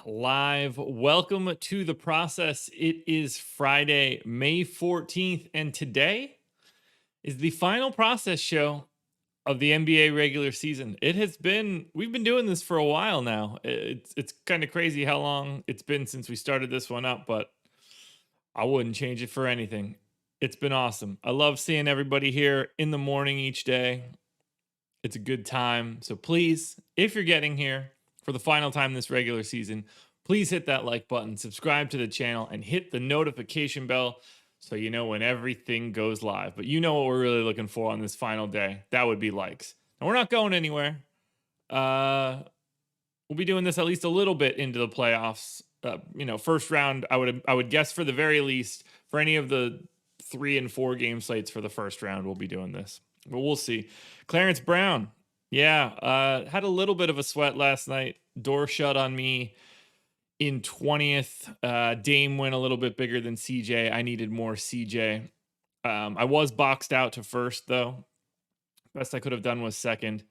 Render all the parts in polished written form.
live. Welcome to the process. It is Friday, May 14th, and today is the final process show of the NBA regular season. We've been doing this for a while now. It's kind of crazy how long it's been since we started this one up, but I wouldn't change it for anything. It's been awesome. I love seeing everybody here in the morning each day. It's a good time. So please, if you're getting here for the final time this regular season, please hit that like button, subscribe to the channel, and hit the notification bell so you know when everything goes live. But you know what we're really looking for on this final day. That would be likes. And we're not going anywhere. We'll be doing this at least a little bit into the playoffs. First round, I would guess for the very least, for any of the 3 and 4 game slates for the first round, we'll be doing this. But we'll see. Clarence Brown. Yeah, had a little bit of a sweat last night. Door shut on me in 20th. Dame went a little bit bigger than CJ. I needed more CJ. I was boxed out to first, though. Best I could have done was second,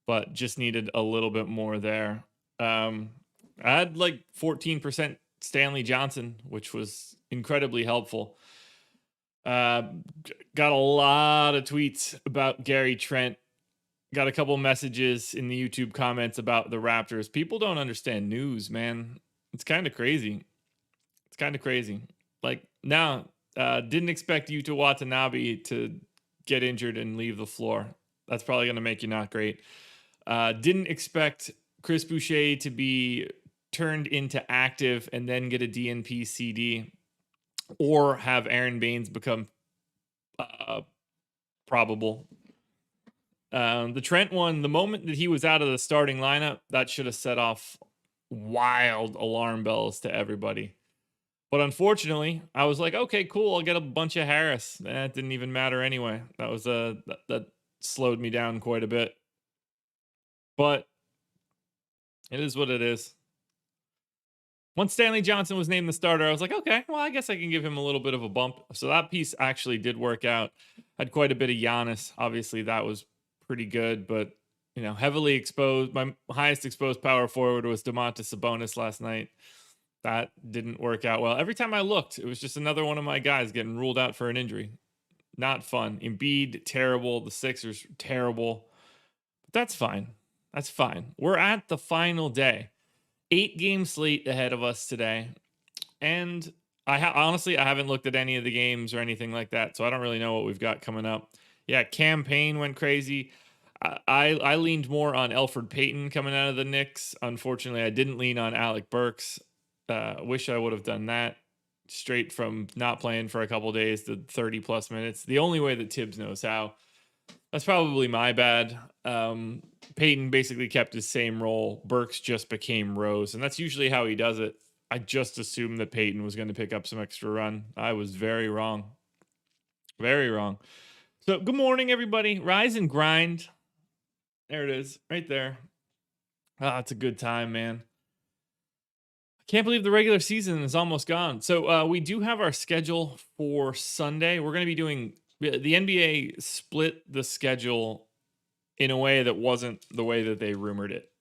but just needed a little bit more there. I had like 14% Stanley Johnson, which was incredibly helpful. Got a lot of tweets about Gary Trent. Got a couple messages in the YouTube comments about the Raptors. People don't understand news, man. It's kind of crazy. Like, no, didn't expect Yuta Watanabe to get injured and leave the floor. That's probably going to make you not great. Didn't expect Chris Boucher to be turned into active and then get a DNP CD. Or have Aaron Baines become probable. The Trent one, the moment that he was out of the starting lineup, that should have set off wild alarm bells to everybody. But unfortunately, I was like, okay, cool, I'll get a bunch of Harris. It didn't even matter anyway. That slowed me down quite a bit. But it is what it is. Once Stanley Johnson was named the starter, I was like, okay, well, I guess I can give him a little bit of a bump. So that piece actually did work out. Had quite a bit of Giannis. Obviously, that was pretty good, but heavily exposed. My highest exposed power forward was Domantas Sabonis last night. That didn't work out well. Every time I looked, it was just another one of my guys getting ruled out for an injury. Not fun. Embiid, terrible. The Sixers, terrible. But that's fine. That's fine. We're at the final day. 8-game slate ahead of us today, and honestly, I haven't looked at any of the games or anything like that, so I don't really know what we've got coming up. Yeah, campaign went crazy. I leaned more on Elfrid Payton coming out of the Knicks. Unfortunately, I didn't lean on Alec Burks. Wish I would have done that. Straight from not playing for a couple days to 30-plus minutes. The only way that Tibbs knows how. That's probably my bad. Peyton basically kept his same role. Burks just became Rose, and that's usually how he does it. I just assumed that Peyton was going to pick up some extra run. I was very wrong. Very wrong. So good morning, everybody. Rise and grind. There it is, right there. It's a good time, man. I can't believe the regular season is almost gone. So we do have our schedule for Sunday. We're going to be doing... The NBA split the schedule in a way that wasn't the way that they rumored it,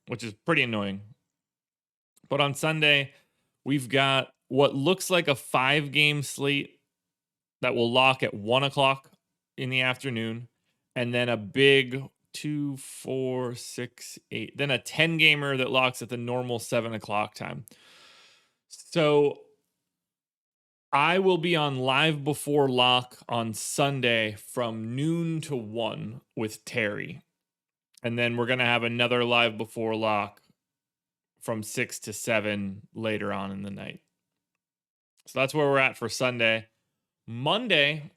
which is pretty annoying. But on Sunday, we've got what looks like a 5-game slate that will lock at 1 o'clock in the afternoon, and then a big 2, 4, 6, 8, then a 10-gamer that locks at the normal 7 o'clock time. So I will be on live before lock on Sunday from noon to 1 with Terry. And then we're going to have another live before lock from 6 to 7 later on in the night. So that's where we're at for Sunday. Monday,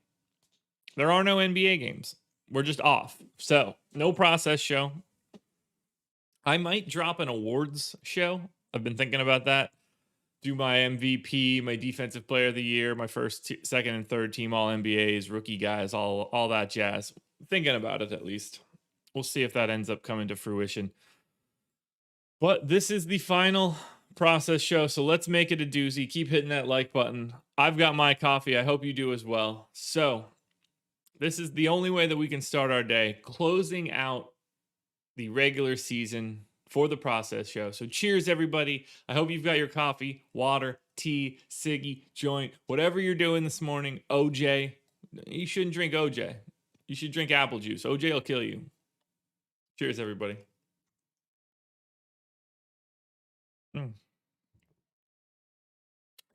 there are no NBA games. We're just off. So no process show. I might drop an awards show. I've been thinking about that. Do my MVP, my defensive player of the year, my first, second, and third team all NBAs, rookie guys, all that jazz. Thinking about it at least. We'll see if that ends up coming to fruition. But this is the final process show, so let's make it a doozy. Keep hitting that like button. I've got my coffee. I hope you do as well. So this is the only way that we can start our day, closing out the regular season for the process show. So cheers, everybody. I hope you've got your coffee, water, tea, ciggy, joint, whatever you're doing this morning. OJ. You shouldn't drink OJ. You should drink apple juice. OJ will kill you. Cheers, everybody.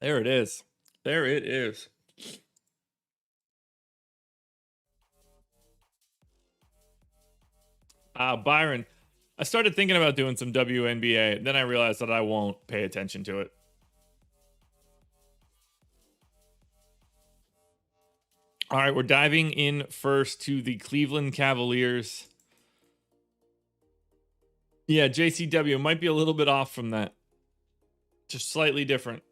There it is. There it is. Byron, I started thinking about doing some WNBA. Then I realized that I won't pay attention to it. All right, we're diving in first to the Cleveland Cavaliers. Yeah, JCW might be a little bit off from that. Just slightly different.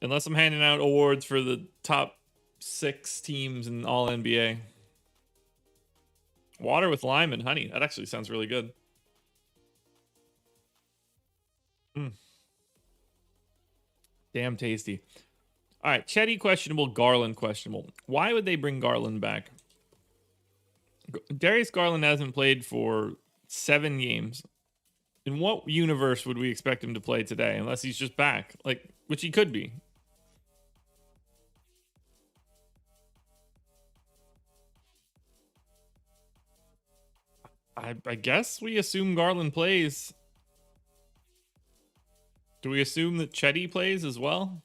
Unless I'm handing out awards for the top 6 teams in all NBA. Water with lime and honey. That actually sounds really good. Damn tasty. All right, Chetty questionable, Garland questionable. Why would they bring Garland back? Darius Garland hasn't played for 7 games. In what universe would we expect him to play today? Unless he's just back, like, which he could be. I guess we assume Garland plays. Do we assume that Chetty plays as well?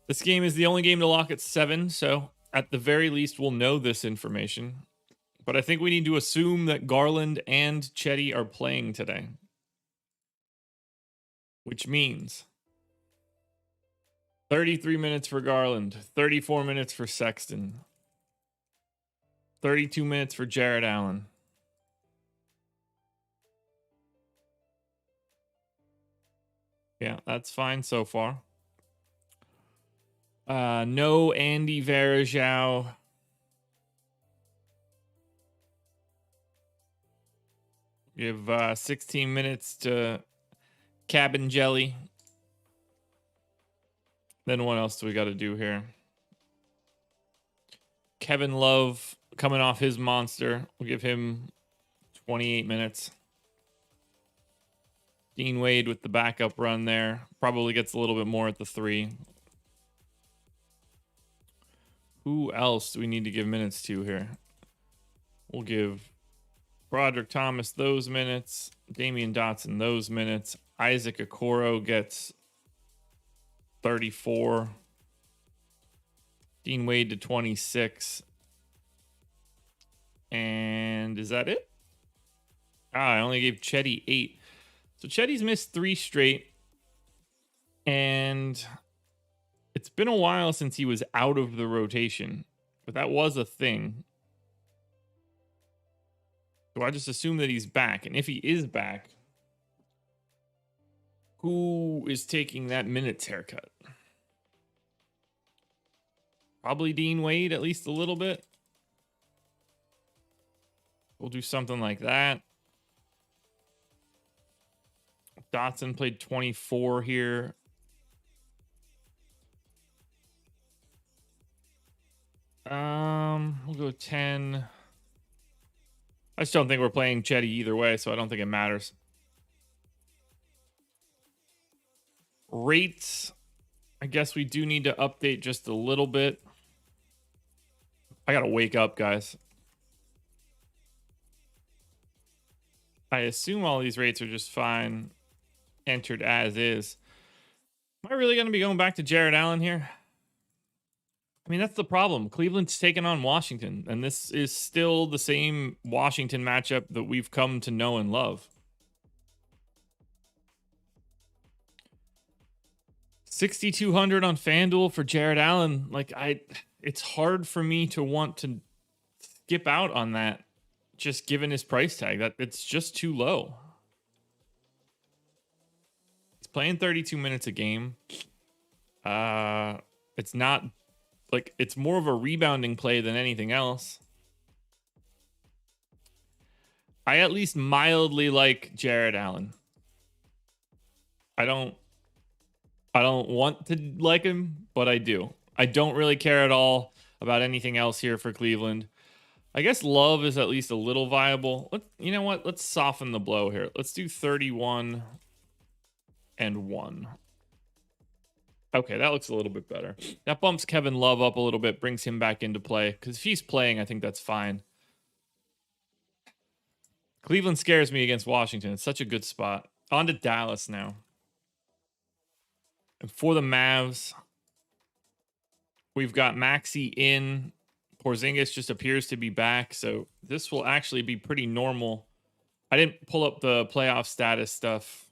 This game is the only game to lock at 7, so at the very least we'll know this information. But I think we need to assume that Garland and Chetty are playing today. Which means 33 minutes for Garland, 34 minutes for Sexton, 32 minutes for Jared Allen. Yeah, that's fine so far. No Andy Varejao. Give 16 minutes to Cabin Jelly. Then what else do we got to do here? Kevin Love coming off his monster. We'll give him 28 minutes. Dean Wade with the backup run there. Probably gets a little bit more at the 3. Who else do we need to give minutes to here? We'll give Broderick Thomas those minutes. Damian Dotson those minutes. Isaac Okoro gets 34. Dean Wade to 26. And is that it? I only gave Chetty 8. So Chetty's missed 3 straight. And it's been a while since he was out of the rotation. But that was a thing. So I just assume that he's back. And if he is back, who is taking that minutes haircut? Probably Dean Wade, at least a little bit. We'll do something like that. Dotson played 24 here. We'll go 10. I just don't think we're playing Chetty either way, so I don't think it matters. Rates. I guess we do need to update just a little bit. I gotta wake up, guys. I assume all these rates are just fine. Entered as is. Am I really going to be going back to Jared Allen here? I mean, that's the problem. Cleveland's taken on Washington, and this is still the same Washington matchup that we've come to know and love. 6,200 on FanDuel for Jared Allen. Like, it's hard for me to want to skip out on that, just given his price tag. That it's just too low. He's playing 32 minutes a game. It's not like, it's more of a rebounding play than anything else. I at least mildly like Jared Allen. I don't want to like him, but I do. I don't really care at all about anything else here for Cleveland. I guess Love is at least a little viable. You know what? Let's soften the blow here. Let's do 31 and 1. Okay, that looks a little bit better. That bumps Kevin Love up a little bit, brings him back into play. Because if he's playing, I think that's fine. Cleveland scares me against Washington. It's such a good spot. On to Dallas now. And for the Mavs, we've got Maxey in. Porzingis just appears to be back, so this will actually be pretty normal. I didn't pull up the playoff status stuff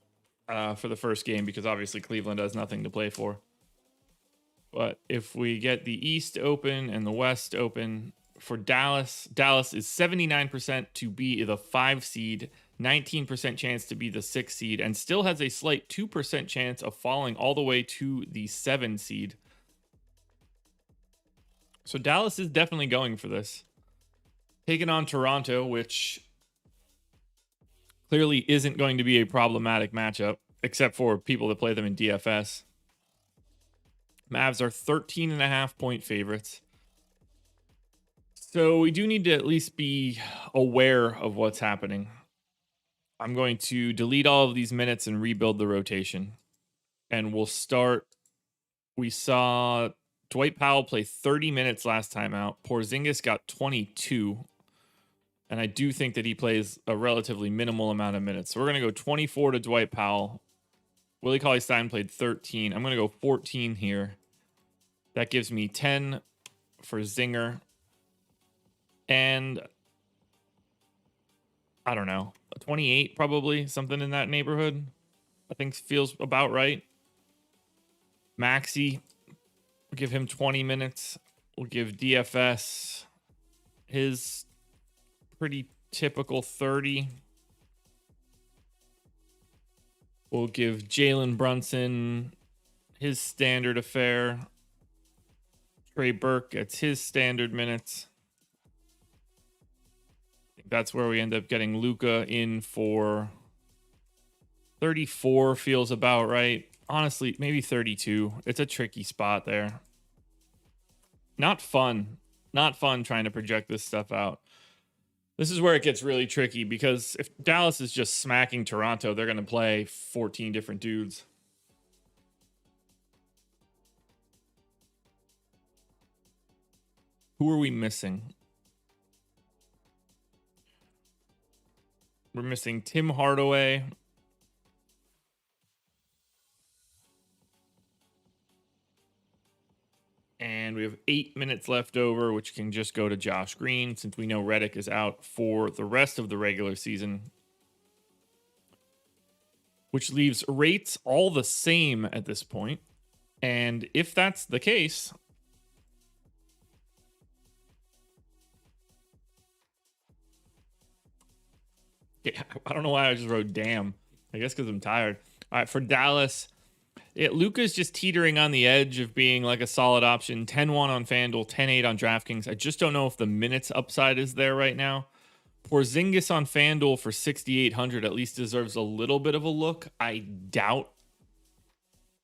for the first game because obviously Cleveland has nothing to play for. But if we get the East open and the West open for Dallas, Dallas is 79% to be the 5 seed, 19% chance to be the 6 seed, and still has a slight 2% chance of falling all the way to the 7 seed. So Dallas is definitely going for this. Taking on Toronto, which clearly isn't going to be a problematic matchup, except for people that play them in DFS. Mavs are 13.5-point favorites. So we do need to at least be aware of what's happening. I'm going to delete all of these minutes and rebuild the rotation. And we'll start. We saw Dwight Powell played 30 minutes last time out. Porzingis got 22. And I do think that he plays a relatively minimal amount of minutes. So we're going to go 24 to Dwight Powell. Willie Cauley-Stein played 13. I'm going to go 14 here. That gives me 10 for Zinger. And I don't know, 28 probably, something in that neighborhood. I think feels about right. Maxey. We'll give him 20 minutes. We'll give DFS his pretty typical 30. We'll give Jalen Brunson his standard affair. Trey Burke gets his standard minutes. I think that's where we end up getting Luka in for 34 feels about right. Honestly, maybe 32. It's a tricky spot there. Not fun. Not fun trying to project this stuff out. This is where it gets really tricky because if Dallas is just smacking Toronto, they're going to play 14 different dudes. Who are we missing? We're missing Tim Hardaway. And we have 8 minutes left over, which can just go to Josh Green since we know Redick is out for the rest of the regular season. Which leaves rates all the same at this point. And if that's the case, yeah, I don't know why I just wrote damn. I guess because I'm tired. All right, for Dallas, Luka's just teetering on the edge of being like a solid option. 10-1 on FanDuel, 10-8 on DraftKings. I just don't know if the minutes upside is there right now. Porzingis on FanDuel for 6,800 at least deserves a little bit of a look. I doubt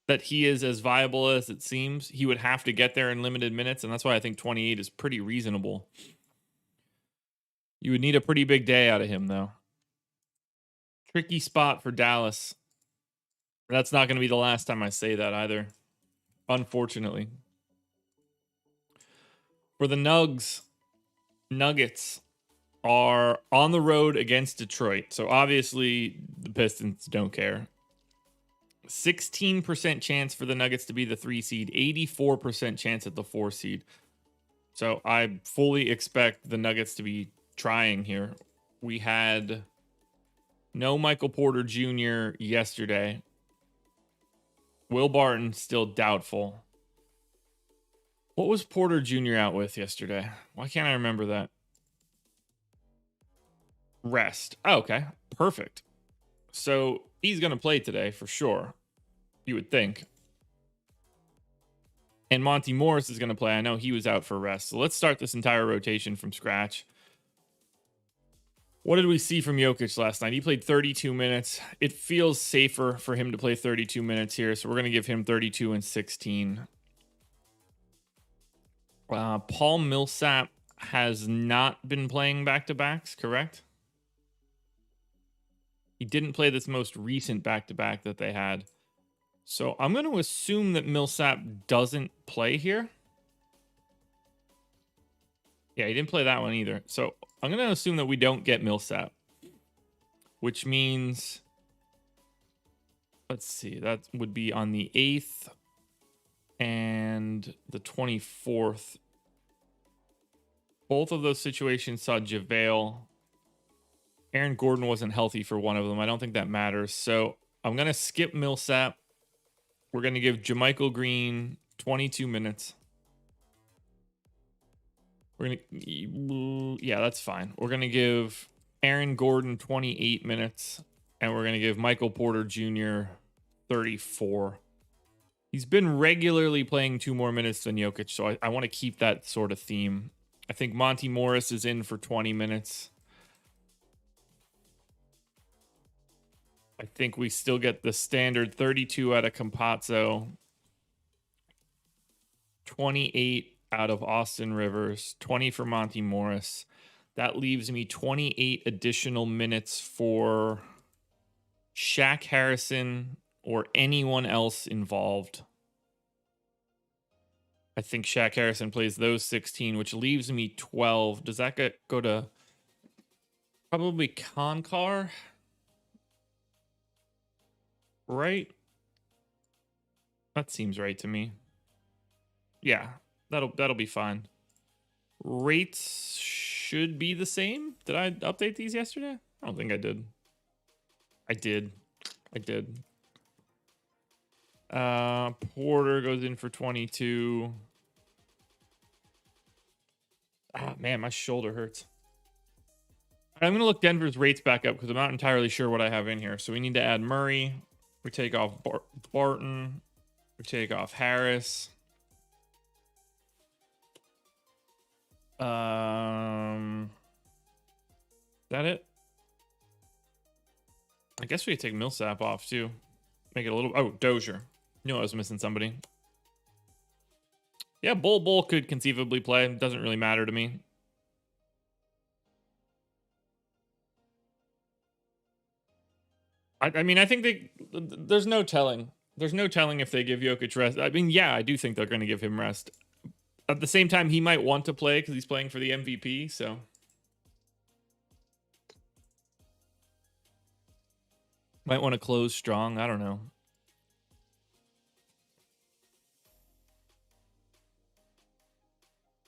that he is as viable as it seems. He would have to get there in limited minutes, and that's why I think 28 is pretty reasonable. You would need a pretty big day out of him, though. Tricky spot for Dallas. That's not going to be the last time I say that either, unfortunately. For the Nuggets are on the road against Detroit. So obviously the Pistons don't care. 16% chance for the Nuggets to be the 3 seed, 84% chance at the 4 seed. So I fully expect the Nuggets to be trying here. We had no Michael Porter Jr. yesterday. Will Barton still doubtful. What was Porter Jr. out with yesterday? Why can't I remember that? Rest. Oh, okay, perfect. So he's going to play today for sure, you would think. And Monty Morris is going to play. I know he was out for rest. So let's start this entire rotation from scratch. What did we see from Jokic last night? He played 32 minutes. It feels safer for him to play 32 minutes here, so we're going to give him 32 and 16. Paul Millsap has not been playing back-to-backs, correct? He didn't play this most recent back-to-back that they had. So I'm going to assume that Millsap doesn't play here. Yeah, he didn't play that one either. So I'm going to assume that we don't get Millsap, which means, let's see, that would be on the 8th and the 24th. Both of those situations saw JaVale. Aaron Gordon wasn't healthy for one of them. I don't think that matters. So I'm going to skip Millsap. We're going to give JaMychal Green 22 minutes. We're going to, yeah, that's fine. We're going to give Aaron Gordon 28 minutes. And we're going to give Michael Porter Jr. 34. He's been regularly playing 2 more minutes than Jokic, so I want to keep that sort of theme. I think Monty Morris is in for 20 minutes. I think we still get the standard 32 out of Campazzo, 28 out of Austin Rivers, 20 for Monty Morris. That leaves me 28 additional minutes for Shaq Harrison or anyone else involved. I think Shaq Harrison plays those 16, which leaves me 12. Does that go to probably Konkar? Right? That seems right to me. Yeah, that'll be fine. Rates should be the same. Did I update these yesterday? I don't think I did. I did. Porter goes in for 22. Ah, man, my shoulder hurts. I'm going to look Denver's rates back up because I'm not entirely sure what I have in here. So we need to add Murray. We take off Barton. We take off Harris. Is that it? I guess we could take Millsap off too. Make it a little... Oh, Dozier. You know I was missing somebody. Yeah, Bull could conceivably play. It doesn't really matter to me. I mean, I think there's no telling. There's no telling if they give Jokic rest. I mean, yeah, I do think they're going to give him rest. At the same time, he might want to play because he's playing for the MVP, so... Might want to close strong. I don't know.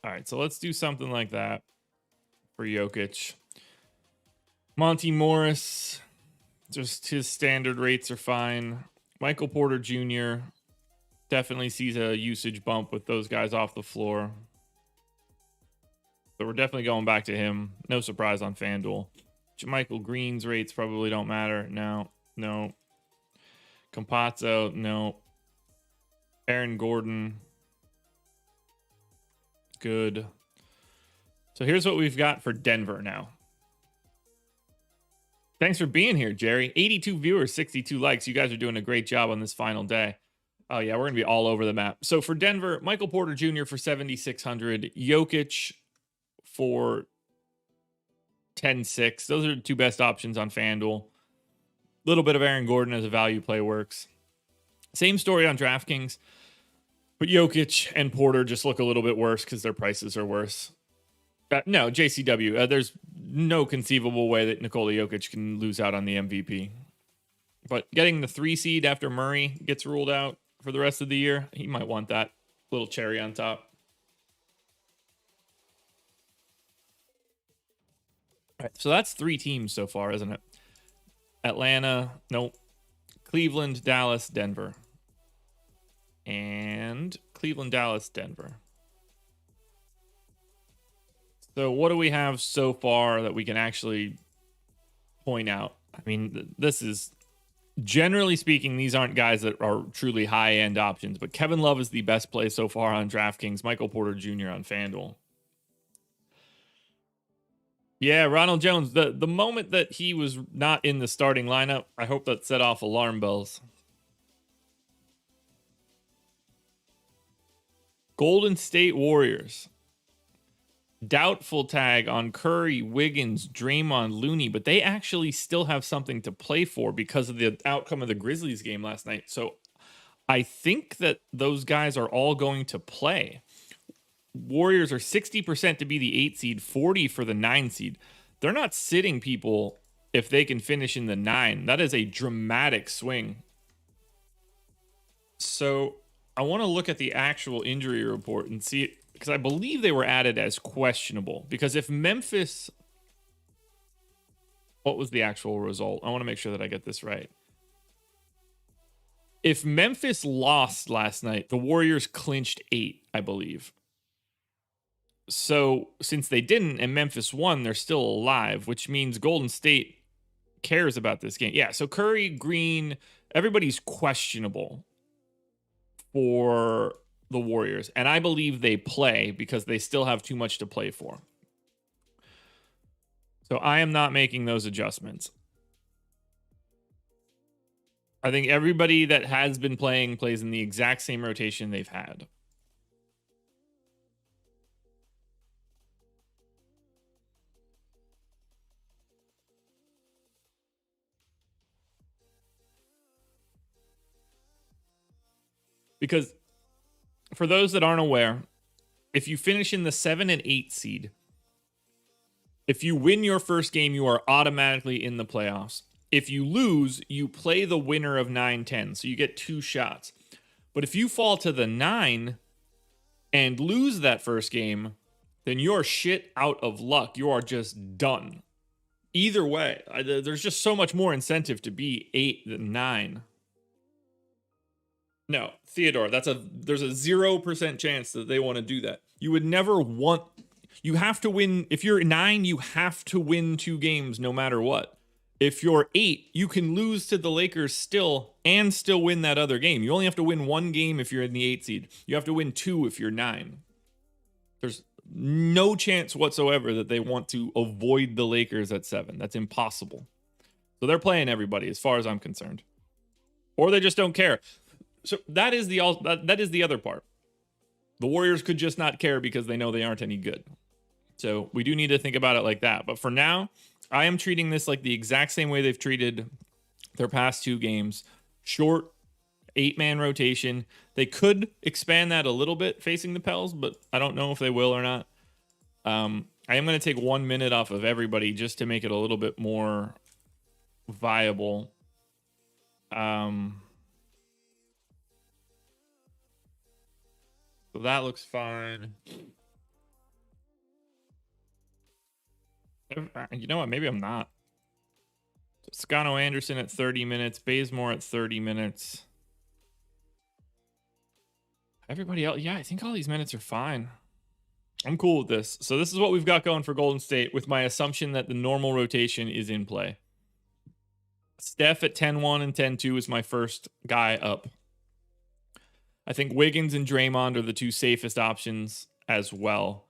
All right, so let's do something like that for Jokic. Monty Morris, just his standard rates are fine. Michael Porter Jr. definitely sees a usage bump with those guys off the floor. So we're definitely going back to him. No surprise on FanDuel. JaMychal Green's rates probably don't matter. No. Campazzo, no. Aaron Gordon, good. So here's what we've got for Denver now. Thanks for being here, Jerry. 82 viewers, 62 likes. You guys are doing a great job on this final day. Oh, yeah, we're going to be all over the map. So for Denver, Michael Porter Jr. for 7,600. Jokic for 10.6. Those are the 2 best options on FanDuel. Little bit of Aaron Gordon as a value play works. Same story on DraftKings. But Jokic and Porter just look a little bit worse because their prices are worse. No, JCW. There's no conceivable way that Nikola Jokic can lose out on the MVP. But getting the 3 seed after Murray gets ruled out for the rest of the year, he might want that little cherry on top. All right, so that's 3 teams so far, isn't it? Atlanta, nope. Cleveland, Dallas, Denver. And Cleveland, Dallas, Denver. So what do we have so far that we can actually point out? I mean, this is, generally speaking, these aren't guys that are truly high-end options, but Kevin Love is the best play so far on DraftKings. Michael Porter Jr. on FanDuel. Yeah, Ronald Jones, the moment that he was not in the starting lineup, I hope that set off alarm bells. Golden State Warriors. doubtful tag on Curry, Wiggins, Draymond, Looney, but they actually still have something to play for because of the outcome of the Grizzlies game last night. So I think that those guys are all going to play. Warriors are 60% to be the 8 seed, 40 for the 9 seed. They're not sitting people if they can finish in the 9. That is a dramatic swing. So I want to look at the actual injury report and see, because I believe they were added as questionable. Because if Memphis, what was the actual result? I want to make sure that I get this right. If Memphis lost last night, the Warriors clinched 8, I believe. So since they didn't and Memphis won, they're still alive, which means Golden State cares about this game. Yeah, so Curry, Green, everybody's questionable for the Warriors. And I believe they play because they still have too much to play for. So I am not making those adjustments. I think everybody that has been playing plays in the exact same rotation they've had. Because for those that aren't aware, if you finish in the 7 and 8 seed, if you win your first game, you are automatically in the playoffs. If you lose, you play the winner of 9-10, so you get 2 shots. But if you fall to the 9 and lose that first game, then you're shit out of luck. You are just done. Either way, there's just so much more incentive to be 8 than 9. No, Theodore, there's a 0% chance that they want to do that. You would never want, you have to win. If you're 9, you have to win 2 games no matter what. If you're 8, you can lose to the Lakers still and still win that other game. You only have to win 1 game if you're in the 8 seed. You have to win 2 if you're 9. There's no chance whatsoever that they want to avoid the Lakers at 7. That's impossible. So they're playing everybody as far as I'm concerned. Or they just don't care. So that is the other part. The Warriors could just not care because they know they aren't any good. So we do need to think about it like that. But for now, I am treating this like the exact same way they've treated their past 2 games. Short 8-man rotation. They could expand that a little bit facing the Pels, but I don't know if they will or not. I am going to take 1 minute off of everybody just to make it a little bit more viable. So that looks fine. You know what? Maybe I'm not. Scano Anderson at 30 minutes. Bazemore at 30 minutes. Everybody else, yeah, I think all these minutes are fine. I'm cool with this. So this is what we've got going for Golden State with my assumption that the normal rotation is in play. Steph at 10-1 and 10-2 is my first guy up. I think Wiggins and Draymond are the 2 safest options as well.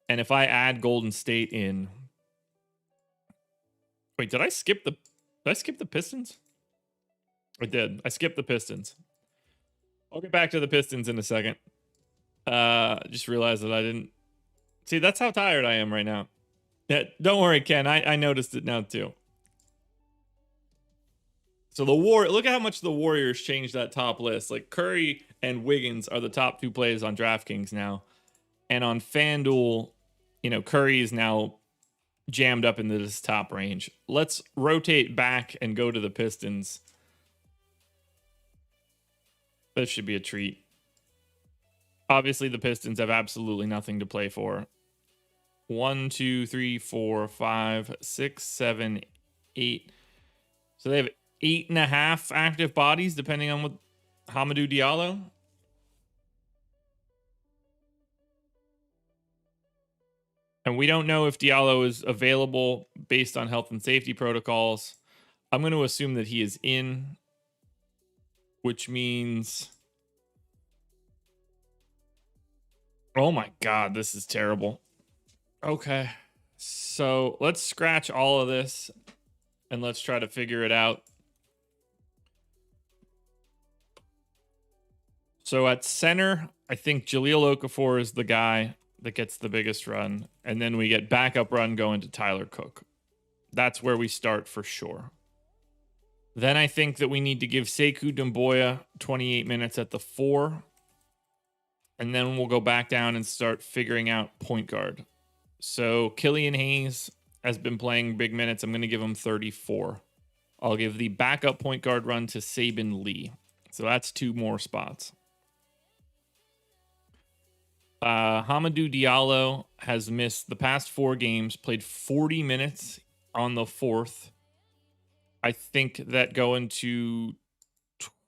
And if I add Golden State in... Wait, did I skip the Pistons? I did. I skipped the Pistons. I'll get back to the Pistons in a second. Just realized that I didn't... See, that's how tired I am right now. Yeah, don't worry, Ken. I noticed it now too. So look at how much the Warriors changed that top list. Like Curry and Wiggins are the top 2 plays on DraftKings now. And on FanDuel, Curry is now jammed up into this top range. Let's rotate back and go to the Pistons. This should be a treat. Obviously, the Pistons have absolutely nothing to play for. 1, 2, 3, 4, 5, 6, 7, 8. So they have 8.5 active bodies, depending on what Hamidou Diallo. And we don't know if Diallo is available based on health and safety protocols. I'm going to assume that he is in, which means... Oh my God, this is terrible. Okay, so let's scratch all of this and let's try to figure it out. So at center, I think Jahlil Okafor is the guy. that gets the biggest run. And then we get backup run going to Tyler Cook. That's where we start for sure. Then I think that we need to give Sekou Doumbouya 28 minutes at the 4. And then we'll go back down and start figuring out point guard. So Killian Hayes has been playing big minutes. I'm going to give him 34. I'll give the backup point guard run to Sabin Lee. So that's 2 more spots. Hamidou Diallo has missed the past 4 games, played 40 minutes on the 4th. I think that going to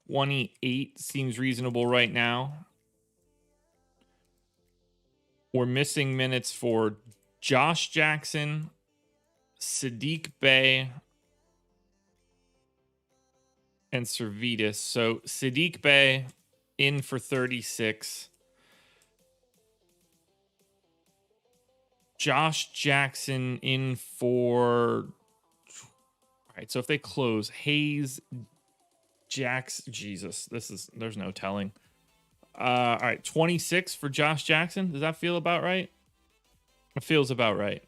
28 seems reasonable right now. We're missing minutes for Josh Jackson, Sadiq Bey, and Servetus. So Sadiq Bey in for 36. Josh Jackson in for... All right, so if they close, Hayes, Jackson... Jesus, there's no telling. All right, 26 for Josh Jackson. Does that feel about right? It feels about right.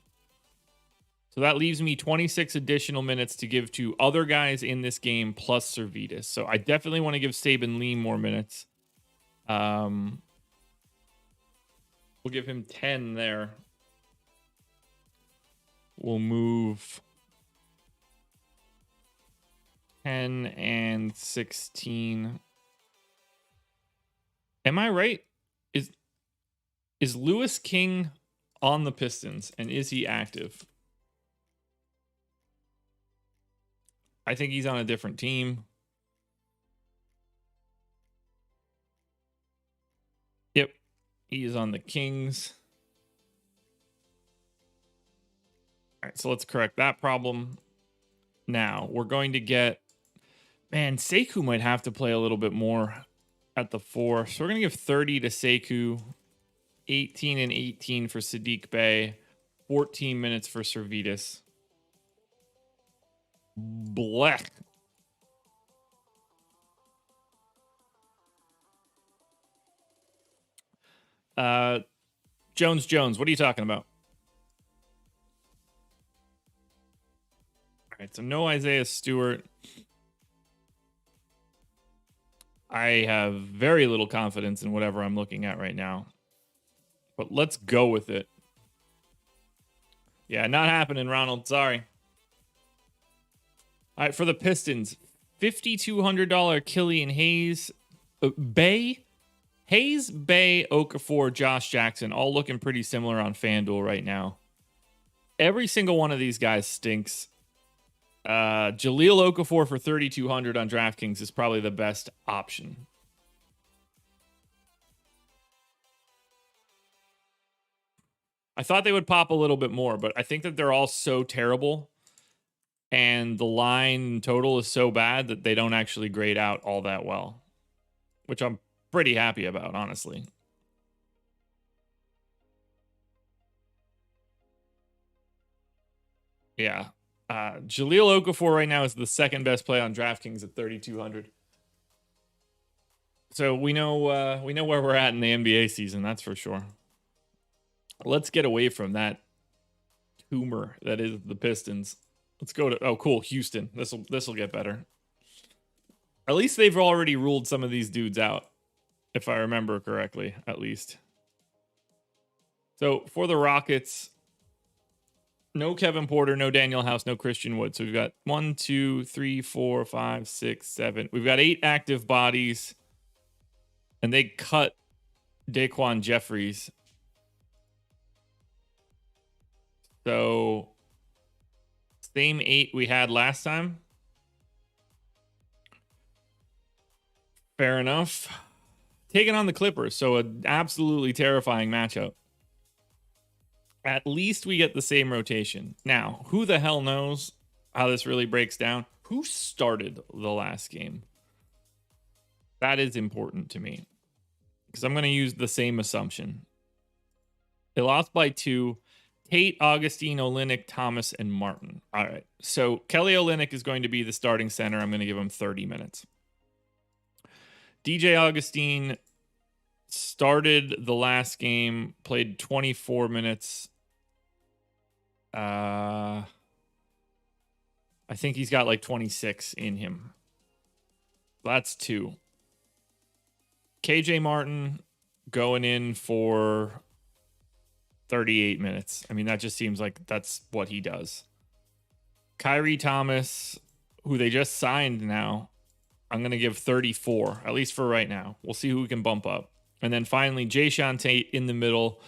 So that leaves me 26 additional minutes to give to other guys in this game plus Servetus. So I definitely want to give Sabin Lee more minutes. We'll give him 10 there. We'll move 10 and 16. Am I right? Is Lewis King on the Pistons, and is he active? I think he's on a different team. Yep, he is on the Kings. All right, so let's correct that problem. Now, we're going to get... Man, Sekou might have to play a little bit more at the 4. So we're going to give 30 to Sekou, 18 and 18 for Sadiq Bey, 14 minutes for Servetus. Blech. Jones, what are you talking about? All right, so no Isaiah Stewart. I have very little confidence in whatever I'm looking at right now. But let's go with it. Yeah, not happening, Ronald. Sorry. All right, for the Pistons, $5,200 Killian Hayes. Hayes, Bey, Okafor, Josh Jackson, all looking pretty similar on FanDuel right now. Every single one of these guys stinks. Jahlil Okafor for $3,200 on DraftKings is probably the best option. I thought they would pop a little bit more, but I think that they're all so terrible and the line total is so bad that they don't actually grade out all that well, which I'm pretty happy about, honestly. Yeah. Jahlil Okafor right now is the second best play on DraftKings at 3,200. So we know where we're at in the NBA season, that's for sure. Let's get away from that tumor that is the Pistons. Let's go to cool, Houston. This will get better. At least they've already ruled some of these dudes out, if I remember correctly, at least. So for the Rockets, no Kevin Porter, no Daniel House, no Christian Wood. So we've got 1, 2, 3, 4, 5, 6, 7. We've got 8 active bodies. And they cut Daquan Jeffries. So same 8 we had last time. Fair enough. Taking on the Clippers. So an absolutely terrifying matchup. At least we get the same rotation. Now, who the hell knows how this really breaks down? Who started the last game? That is important to me, because I'm going to use the same assumption. They lost by 2. Tate, Augustine, Olynyk, Thomas, and Martin. All right. So Kelly Olynyk is going to be the starting center. I'm going to give him 30 minutes. DJ Augustine started the last game, played 24 minutes. I think he's got like 26 in him. That's 2. KJ Martin going in for 38 minutes. I mean, that just seems like that's what he does. Kyrie Thomas, who they just signed now, I'm going to give 34, at least for right now. We'll see who we can bump up. And then finally, Jayshawn Tate in the middle,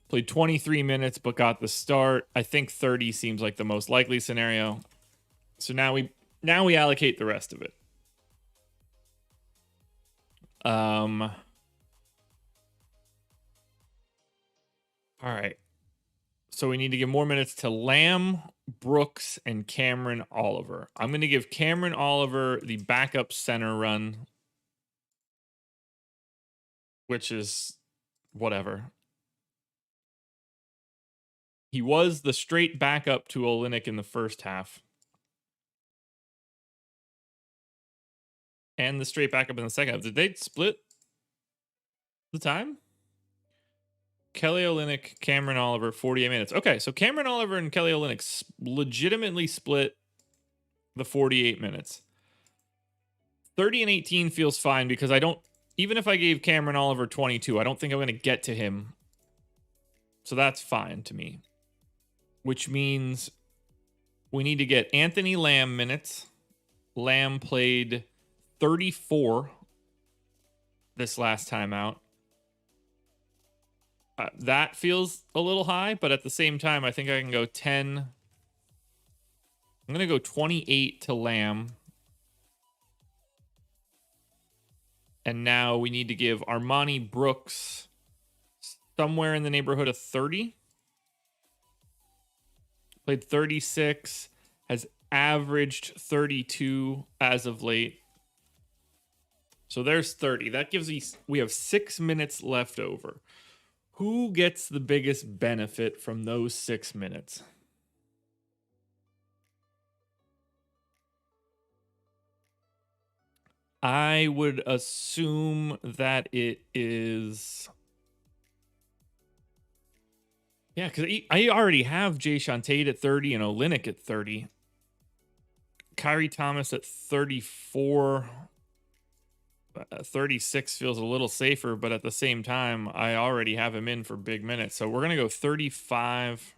played 23 minutes, but got the start. I think 30 seems like the most likely scenario. So now we allocate the rest of it. All right. So we need to give more minutes to Lamb, Brooks, and Cameron Oliver. I'm going to give Cameron Oliver the backup center run, which is whatever. He was the straight backup to Olynyk in the first half. And the straight backup in the second half. Did they split the time? Kelly Olynyk, Cameron Oliver, 48 minutes. Okay, so Cameron Oliver and Kelly Olynyk legitimately split the 48 minutes. 30 and 18 feels fine because I don't, even if I gave Cameron Oliver 22, I don't think I'm going to get to him. So that's fine to me. Which means we need to get Anthony Lamb minutes. Lamb played 34 this last time out. That feels a little high, but at the same time, I think I can go 10. I'm going to go 28 to Lamb. And now we need to give Armani Brooks somewhere in the neighborhood of 30. Played 36, has averaged 32 as of late. So there's 30. That gives us, we have 6 minutes left over. Who gets the biggest benefit from those 6 minutes? I would assume that it is... Yeah, because I already have Jayshawn Tate at 30 and Olynyk at 30. Kyrie Thomas at 34. 36 feels a little safer, but at the same time, I already have him in for big minutes. So we're going to go 35.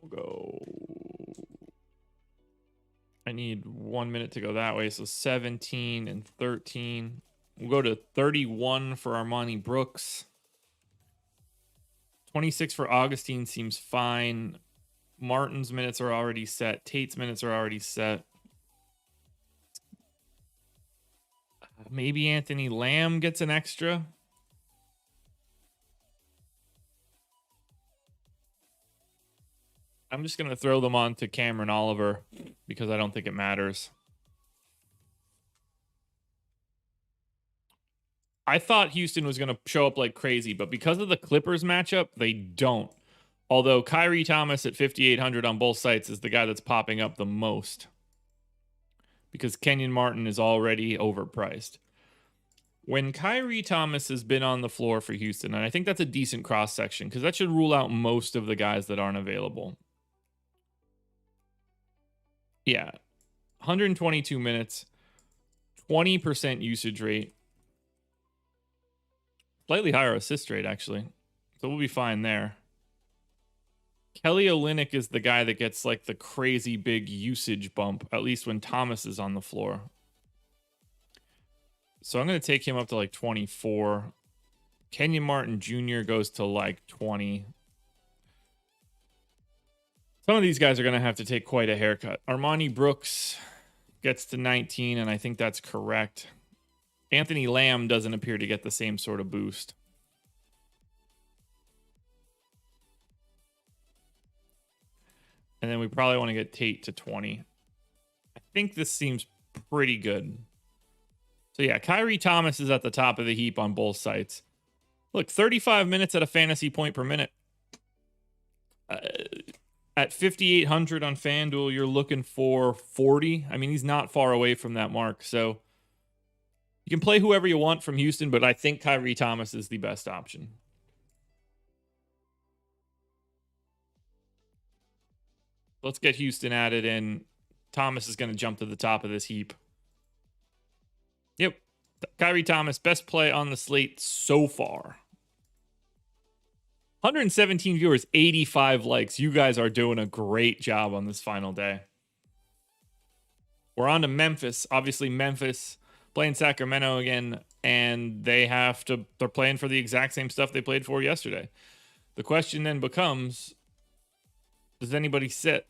We'll go... I need 1 minute to go that way. So 17 and 13. We'll go to 31 for Armani Brooks. 26 for Augustine seems fine. Martin's minutes are already set. Tate's minutes are already set. Maybe Anthony Lamb gets an extra. I'm just going to throw them on to Cameron Oliver because I don't think it matters. I thought Houston was going to show up like crazy, but because of the Clippers matchup, they don't. Although Kyrie Thomas at 5,800 on both sites is the guy that's popping up the most because Kenyon Martin is already overpriced. When Kyrie Thomas has been on the floor for Houston, and I think that's a decent cross-section because that should rule out most of the guys that aren't available. Yeah, 122 minutes, 20% usage rate. Slightly higher assist rate, actually. So we'll be fine there. Kelly Olynyk is the guy that gets like the crazy big usage bump, at least when Thomas is on the floor. So I'm going to take him up to like 24. Kenyon Martin Jr. goes to like 20. Some of these guys are going to have to take quite a haircut. Armani Brooks gets to 19, and I think that's correct. Anthony Lamb doesn't appear to get the same sort of boost. And then we probably want to get Tate to 20. I think this seems pretty good. So yeah, Kyrie Thomas is at the top of the heap on both sites. Look, 35 minutes at a fantasy point per minute. At 5,800 on FanDuel, you're looking for 40. I mean, he's not far away from that mark. So You can play whoever you want from Houston, but I think Kyrie Thomas is the best option. Let's get Houston added in. Thomas is going to jump to the top of this heap. Yep. Kyrie Thomas, best play on the slate so far. 117 viewers, 85 likes. You guys are doing a great job on this final day. We're on to Memphis. Obviously, Memphis playing Sacramento again, and they're playing for the exact same stuff they played for yesterday. The question then becomes, does anybody sit?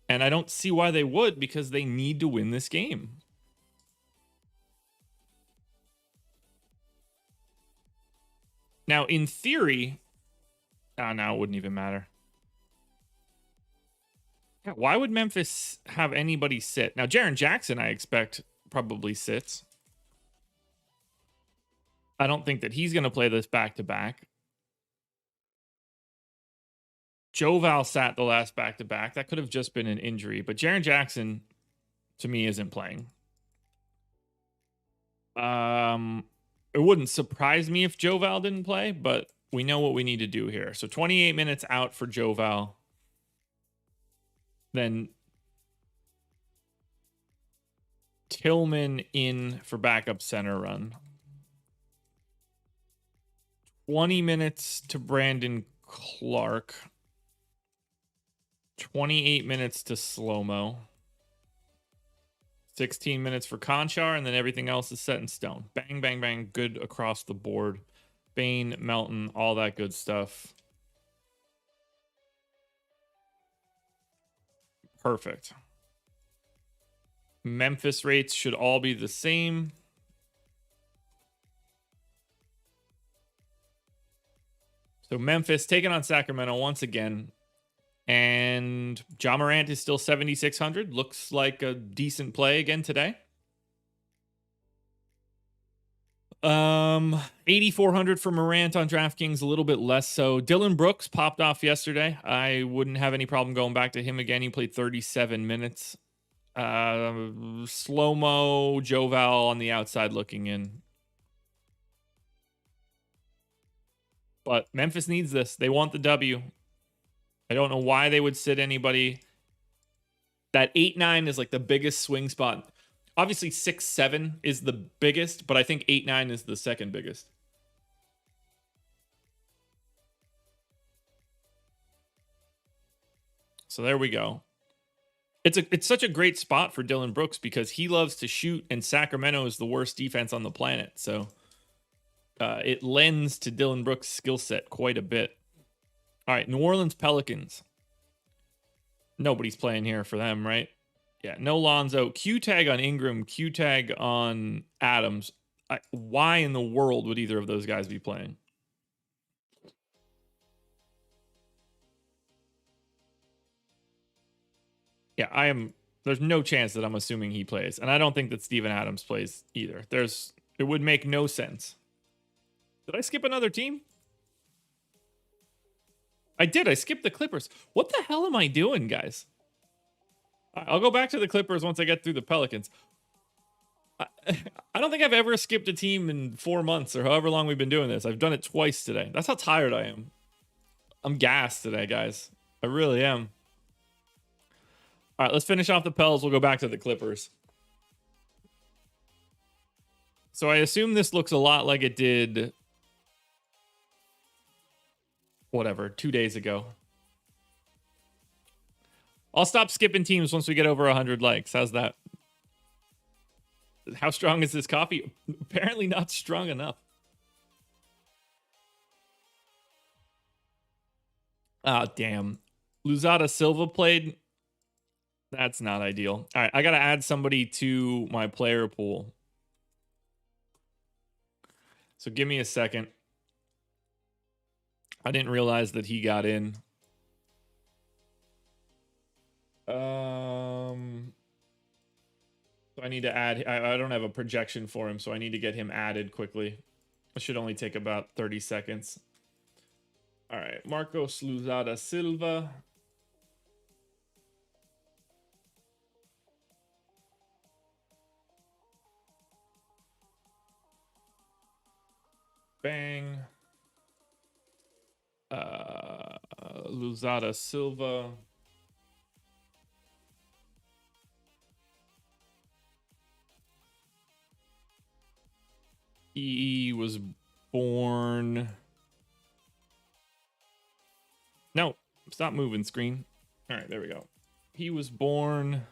And I don't see why they would, because they need to win this game. Now, in theory, no, it wouldn't even matter. Yeah, why would Memphis have anybody sit? Now, Jaren Jackson, I expect, probably sits. I don't think that he's going to play this back-to-back. Joval sat the last back-to-back. That could have just been an injury. But Jaren Jackson, to me, isn't playing. It wouldn't surprise me if Joval didn't play, but we know what we need to do here. So 28 minutes out for Joval. Then Tillman in for backup center run. 20 minutes to Brandon Clark. 28 minutes to Slow-Mo. 16 minutes for Conchar, and then everything else is set in stone. Bang, bang, bang. Good across the board. Bane, Melton, all that good stuff. Perfect. Memphis rates should all be the same. So Memphis taking on Sacramento once again. And Ja Morant is still 7,600. Looks like a decent play again today. 8,400 for Morant on DraftKings, a little bit less so. Dylan Brooks popped off yesterday. I wouldn't have any problem going back to him again. He played 37 minutes. Slow-Mo, Joval on the outside looking in. But Memphis needs this. They want the W. I don't know why they would sit anybody. That 8-9 is like the biggest swing spot. Obviously, 6-7 is the biggest, but I think 8-9 is the second biggest. So there we go. It's such a great spot for Dylan Brooks because he loves to shoot, and Sacramento is the worst defense on the planet. So it lends to Dylan Brooks' skill set quite a bit. All right, New Orleans Pelicans. Nobody's playing here for them, right? Yeah, no Lonzo. Q tag on Ingram, Q tag on Adams. Why in the world would either of those guys be playing? Yeah, there's no chance that I'm assuming he plays. And I don't think that Steven Adams plays either. It would make no sense. Did I skip another team? I did. I skipped the Clippers. What the hell am I doing, guys? I'll go back to the Clippers once I get through the Pelicans. I don't think I've ever skipped a team in 4 months or however long we've been doing this. I've done it twice today. That's how tired I am. I'm gassed today, guys. I really am. All right, let's finish off the Pels. We'll go back to the Clippers. So I assume this looks a lot like it did, whatever, 2 days ago. I'll stop skipping teams once we get over 100 likes. How's that? How strong is this coffee? Apparently not strong enough. Oh, damn. Luzada Silva played. That's not ideal. All right, I got to add somebody to my player pool. So give me a second. I didn't realize that he got in. So I need to add. I don't have a projection for him, so I need to get him added quickly. It should only take about 30 seconds. All right, Marcos Luzada Silva. Luzada Silva. He was born. No, stop moving, screen. All right, there we go. He was born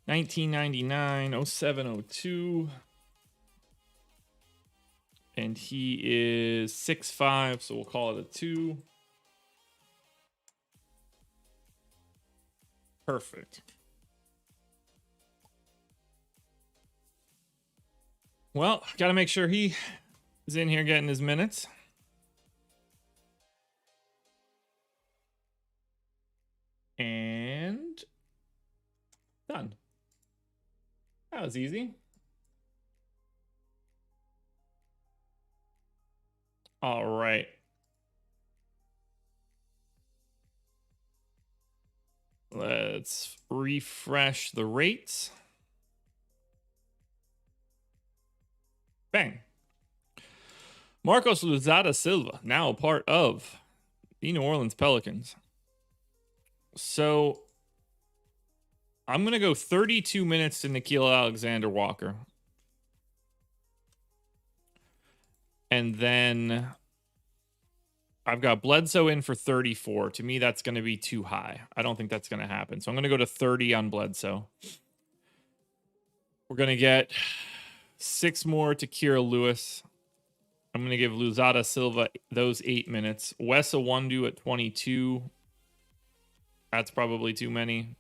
1999, 07, 02. And he is 6'5", so we'll call it a 2. Perfect. Well, got to make sure he is in here getting his minutes. And done. That was easy. All right. Let's refresh the rates. Bang. Marcos Luzada Silva, now a part of the New Orleans Pelicans. So I'm going to go 32 minutes to Nickeil Alexander-Walker. And then I've got Bledsoe in for 34. To me, that's going to be too high. I don't think that's going to happen. So I'm going to go to 30 on Bledsoe. We're going to get 6 more to Kira Lewis. I'm going to give Luzada Silva those 8 minutes. Wes Iwundu at 22. That's probably too many.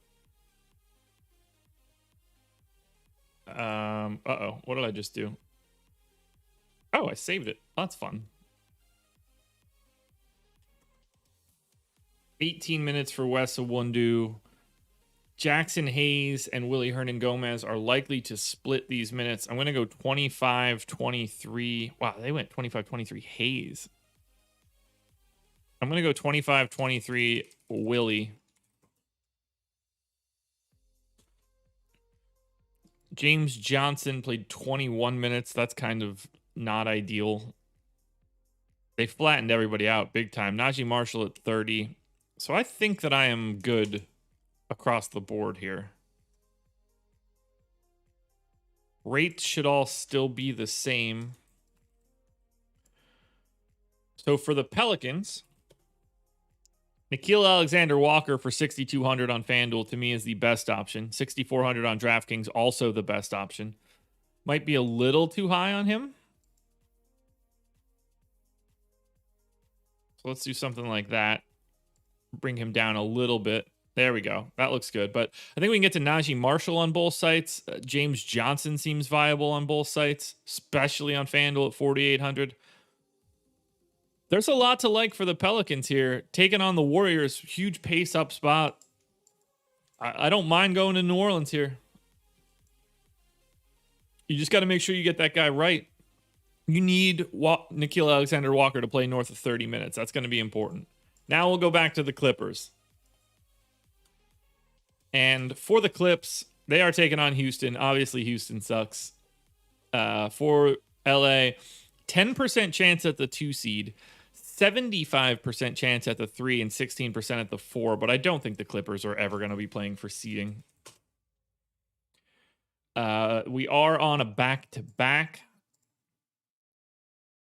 Uh-oh. What did I just do? Oh, I saved it. That's fun. 18 minutes for Wes Iwundu. Jackson Hayes and Willie Hernan-Gomez are likely to split these minutes. I'm going to go 25-23. Wow, they went 25-23 Hayes. I'm going to go 25-23 Willie. James Johnson played 21 minutes. That's kind of not ideal. They flattened everybody out big time. Najee Marshall at 30. So I think that I am good across the board here. Rates should all still be the same. So for the Pelicans, Nickeil Alexander-Walker for 6,200 on FanDuel to me is the best option. 6,400 on DraftKings, also the best option. Might be a little too high on him. So let's do something like that. Bring him down a little bit. There we go. That looks good. But I think we can get to Najee Marshall on both sites. James Johnson seems viable on both sites, especially on FanDuel at 4,800. There's a lot to like for the Pelicans here. Taking on the Warriors, huge pace up spot. I don't mind going to New Orleans here. You just got to make sure you get that guy right. You need Nickeil Alexander-Walker to play north of 30 minutes. That's going to be important. Now we'll go back to the Clippers. And for the Clips, they are taking on Houston. Obviously, Houston sucks. For LA, 10% chance at the 2 seed, 75% chance at the 3, and 16% at the 4. But I don't think the Clippers are ever going to be playing for seeding. We are on a back-to-back.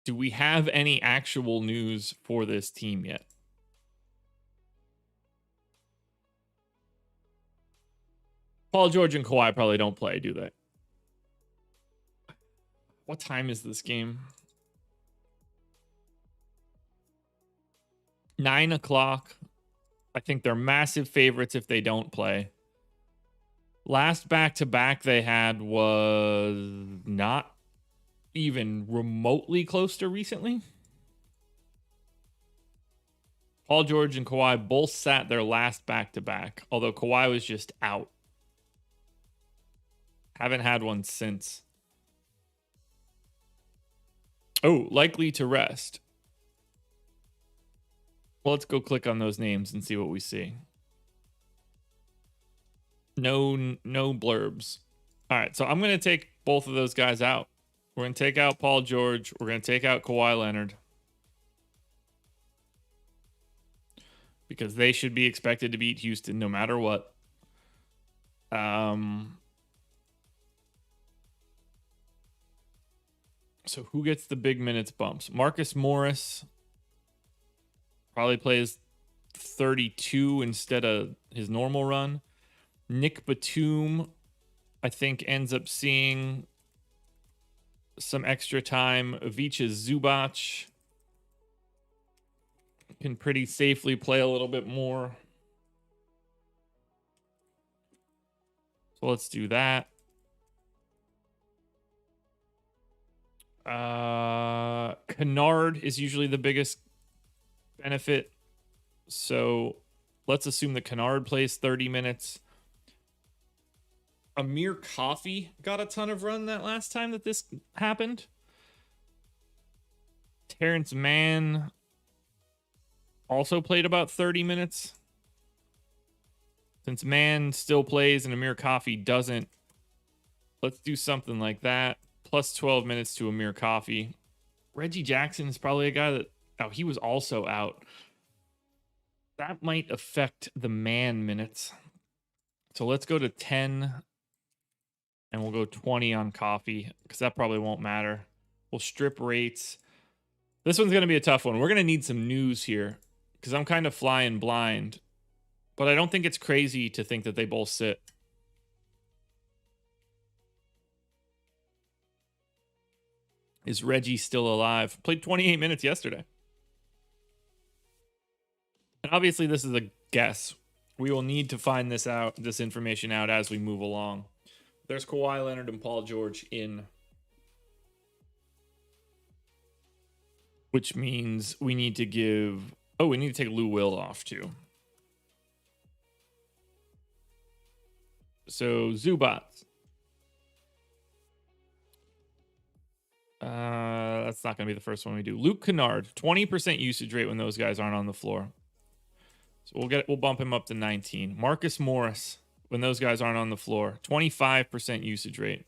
Do we have any actual news for this team yet? Paul George and Kawhi probably don't play, do they? What time is this game? 9 o'clock. I think they're massive favorites if they don't play. Last back-to-back they had was not even remotely close to recently. Paul George and Kawhi both sat their last back-to-back, although Kawhi was just out. Haven't had one since. Oh, likely to rest. Well, let's go click on those names and see what we see. No blurbs. All right, so I'm going to take both of those guys out. We're going to take out Paul George. We're going to take out Kawhi Leonard. because they should be expected to beat Houston no matter what. So who gets the big minutes bumps? Marcus Morris probably plays 32 instead of his normal run. Nick Batum, I think, ends up seeing some extra time. Ivica Zubac can pretty safely play a little bit more. So let's do that. Kennard is usually the biggest benefit. So let's assume that Kennard plays 30 minutes. Amir Coffey got a ton of run that last time that this happened. Terrence Mann also played about 30 minutes. Since Mann still plays and Amir Coffey doesn't, let's do something like that. Plus 12 minutes to Amir Coffey. Reggie Jackson is probably a guy that... Oh, he was also out. That might affect the Mann minutes. So let's go to 10. And we'll go 20 on Coffey, because that probably won't matter. We'll strip rates. This one's going to be a tough one. We're going to need some news here, because I'm kind of flying blind. But I don't think it's crazy to think that they both sit. Is Reggie still alive? Played 28 minutes yesterday. And obviously this is a guess. We will need to find this information out as we move along. There's Kawhi Leonard and Paul George in. Which means we need to give... Oh, we need to take Lou Will off too. So, Zubac. That's not going to be the first one we do. Luke Kennard, 20% usage rate when those guys aren't on the floor. So we'll bump him up to 19. Marcus Morris, when those guys aren't on the floor, 25% usage rate.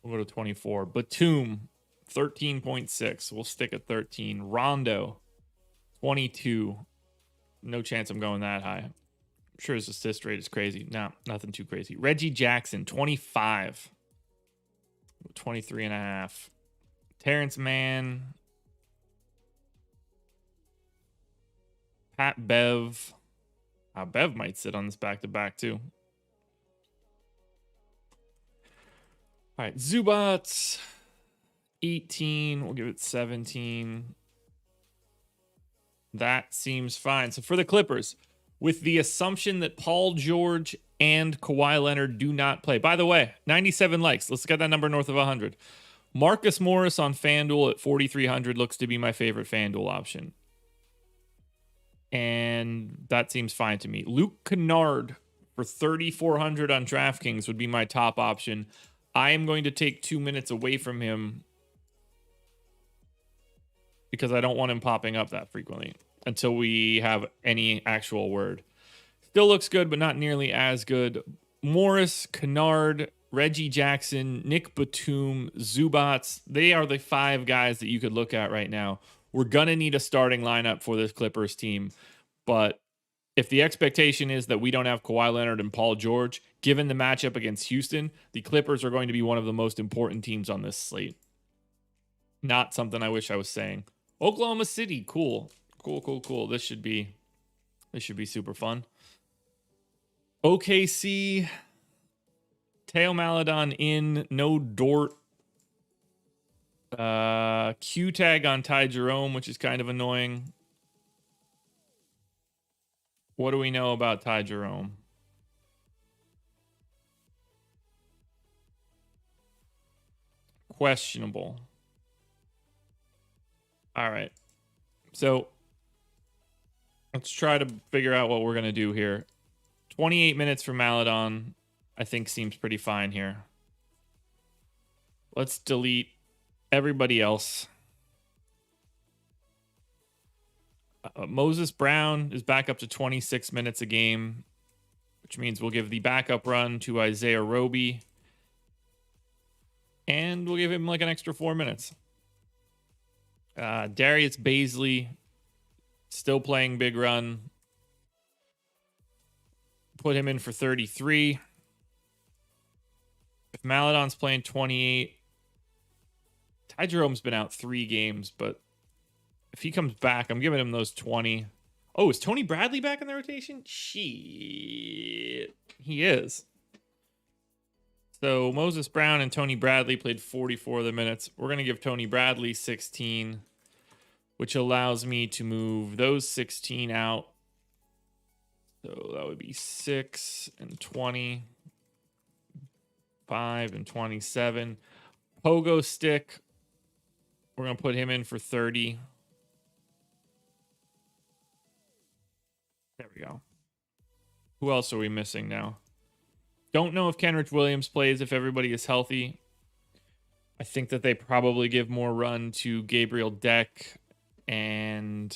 We'll go to 24. Batum, 13.6. We'll stick at 13. Rondo, 22. No chance I'm going that high. I'm sure his assist rate is crazy. No, nothing too crazy. Reggie Jackson, 25. 23.5. Terrence Mann. Pat Bev. Bev might sit on this back-to-back too. All right, Zubac, 18. We'll give it 17. That seems fine. So for the Clippers, with the assumption that Paul George and Kawhi Leonard do not play. By the way, 97 likes. Let's get that number north of 100. Marcus Morris on FanDuel at 4,300 looks to be my favorite FanDuel option. And that seems fine to me. Luke Kennard for 3,400 on DraftKings would be my top option. I am going to take 2 minutes away from him because I don't want him popping up that frequently until we have any actual word. Still looks good, but not nearly as good. Morris, Kennard, Reggie Jackson, Nick Batum, Zubac. They are the 5 guys that you could look at right now. We're going to need a starting lineup for this Clippers team. But if the expectation is that we don't have Kawhi Leonard and Paul George, given the matchup against Houston, the Clippers are going to be one of the most important teams on this slate. Not something I wish I was saying. Oklahoma City, cool. Cool. This should be super fun. OKC, Teo Maledon in, no Dort. Q tag on Ty Jerome, which is kind of annoying. What do we know about Ty Jerome? Questionable. All right. So let's try to figure out what we're going to do here. 28 minutes for Maledon, I think seems pretty fine here. Let's delete everybody else. Moses Brown is back up to 26 minutes a game, which means we'll give the backup run to Isaiah Roby. And we'll give him like an extra 4 minutes. Darius Baisley, still playing big run. put him in for 33. If Maladon's playing 28, Ty Jerome's been out 3 games, but if he comes back, I'm giving him those 20. Oh, is Tony Bradley back in the rotation? Shit. He is. So Moses Brown and Tony Bradley played 44 of the minutes. We're going to give Tony Bradley 16, which allows me to move those 16 out. So that would be 6 and 20, 5 and 27. Pogo Stick, we're going to put him in for 30. There we go. Who else are we missing now? Don't know if Kenrich Williams plays if everybody is healthy. I think that they probably give more run to Gabriel Deck and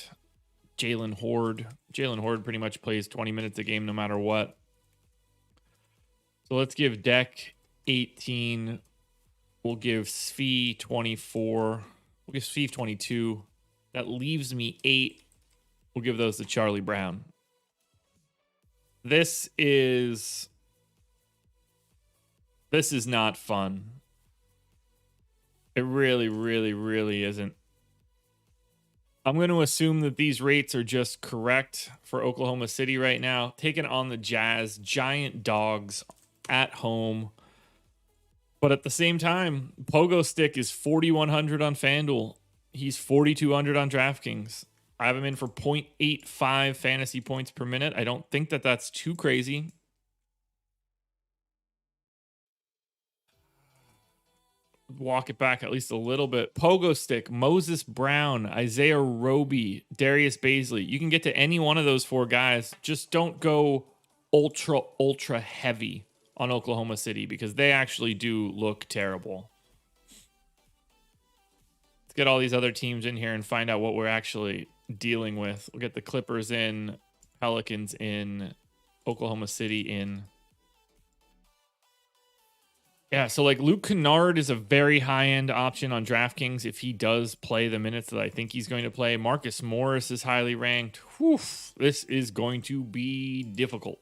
Jalen Horde. Jalen Horde pretty much plays 20 minutes a game no matter what. So let's give Deck 18. We'll give Svi 24. We'll give Svi 22. That leaves me 8. We'll give those to Charlie Brown. This is not fun. It really, really, really isn't. I'm going to assume that these rates are just correct for Oklahoma City right now. Taking on the Jazz, giant dogs at home. But at the same time, Pogo Stick is 4,100 on FanDuel. He's 4,200 on DraftKings. I have him in for 0.85 fantasy points per minute. I don't think that that's too crazy. Walk it back at least a little bit. Pogo Stick, Moses Brown, Isaiah Roby, Darius Baisley. You can get to any one of those 4 guys. Just don't go ultra heavy on Oklahoma City because they actually do look terrible. Let's get all these other teams in here and find out what we're actually dealing with. We'll get the Clippers in, Pelicans in, Oklahoma City in. Yeah, so like Luke Kennard is a very high-end option on DraftKings if he does play the minutes that I think he's going to play. Marcus Morris is highly ranked. Whew, this is going to be difficult.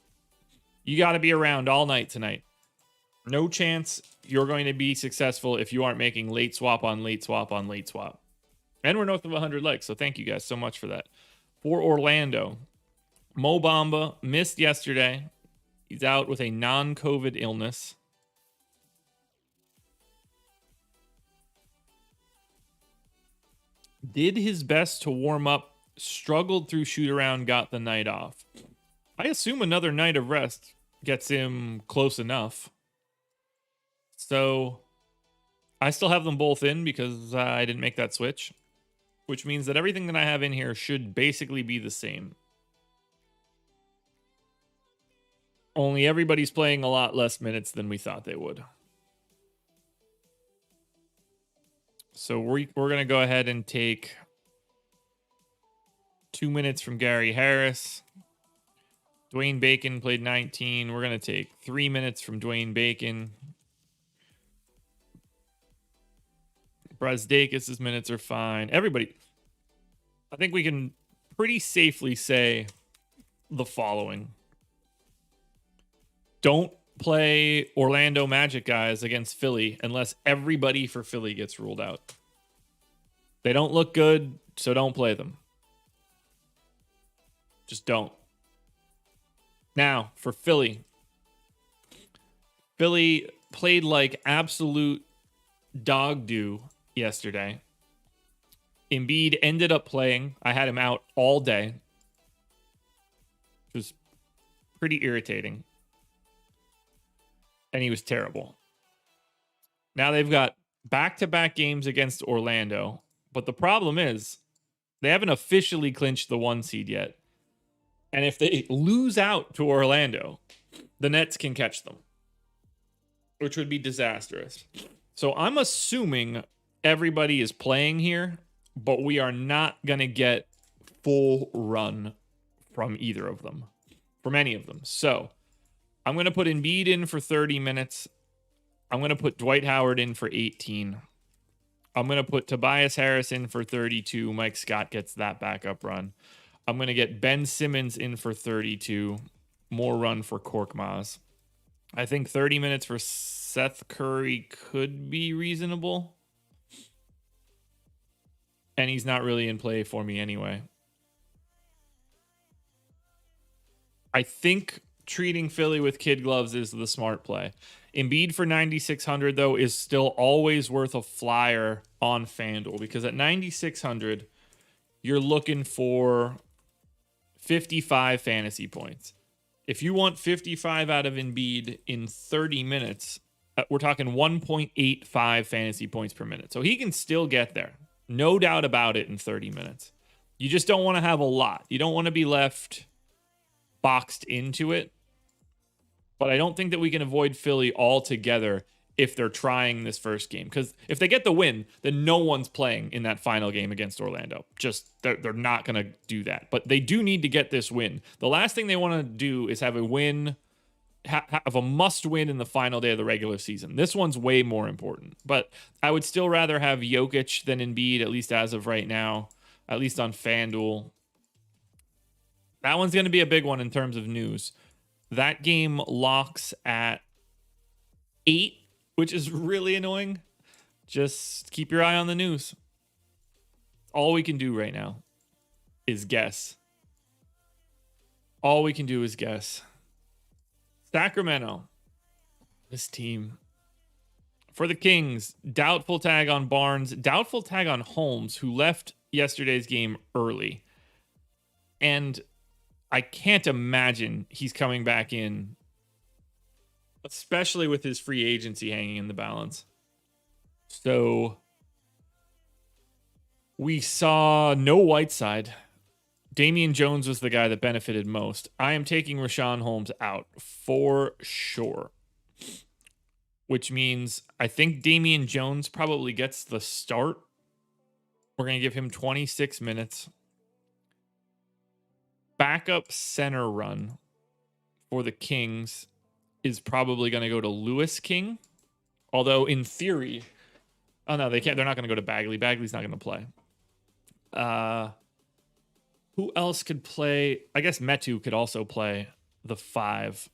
You got to be around all night tonight. No chance you're going to be successful if you aren't making late swap on late swap on late swap. And we're north of 100 likes, so thank you guys so much for that. For Orlando, Mo Bamba missed yesterday. He's out with a non-COVID illness. Did his best to warm up, struggled through shoot around, got the night off. I assume another night of rest gets him close enough. So I still have them both in because I didn't make that switch, which means that everything that I have in here should basically be the same. Only everybody's playing a lot less minutes than we thought they would. So we're going to go ahead and take 2 minutes from Gary Harris. Dwayne Bacon played 19. We're going to take 3 minutes from Dwayne Bacon. Brazdeikis' minutes are fine. Everybody, I think we can pretty safely say the following. Don't play Orlando Magic guys against Philly unless everybody for Philly gets ruled out. They don't look good, so don't play them. Just don't. Now, for Philly. Philly played like absolute dog do yesterday. Embiid ended up playing. I had him out all day. It was pretty irritating. And he was terrible. Now they've got back-to-back games against Orlando. But the problem is they haven't officially clinched the 1 seed yet. And if they lose out to Orlando, the Nets can catch them, which would be disastrous. So I'm assuming everybody is playing here, but we are not going to get full run from either of them, from any of them. So I'm going to put Embiid in for 30 minutes. I'm going to put Dwight Howard in for 18. I'm going to put Tobias Harris in for 32. Mike Scott gets that backup run. I'm going to get Ben Simmons in for 32. more run for Korkmaz. I think 30 minutes for Seth Curry could be reasonable. And he's not really in play for me anyway. I think treating Philly with kid gloves is the smart play. Embiid for 9,600, though, is still always worth a flyer on FanDuel, because at 9,600, you're looking for 55 fantasy points. If you want 55 out of Embiid in 30 minutes, we're talking 1.85 fantasy points per minute. So he can still get there. No doubt about it in 30 minutes. You just don't want to have a lot. You don't want to be left boxed into it. But I don't think that we can avoid Philly altogether if they're trying this first game. Because if they get the win, then no one's playing in that final game against Orlando. Just, they're not going to do that. But they do need to get this win. The last thing they want to do is have a win, have a must win in the final day of the regular season. This one's way more important. But I would still rather have Jokic than Embiid, at least as of right now, at least on FanDuel. That one's going to be a big one in terms of news. That game locks at 8, which is really annoying. Just keep your eye on the news. All we can do right now is guess. All we can do is guess. Sacramento. This team. For the Kings, doubtful tag on Barnes, doubtful tag on Holmes, who left yesterday's game early. And I can't imagine he's coming back in, especially with his free agency hanging in the balance. So we saw no Whiteside. Damian Jones was the guy that benefited most. I am taking Rashawn Holmes out for sure, which means I think Damian Jones probably gets the start. We're going to give him 26 minutes. Backup center run for the Kings is probably going to go to Lewis King. Although in theory, oh no, they can't. They're not going to go to Bagley. Bagley's not going to play. Who else could play? I guess Metu could also play the 5.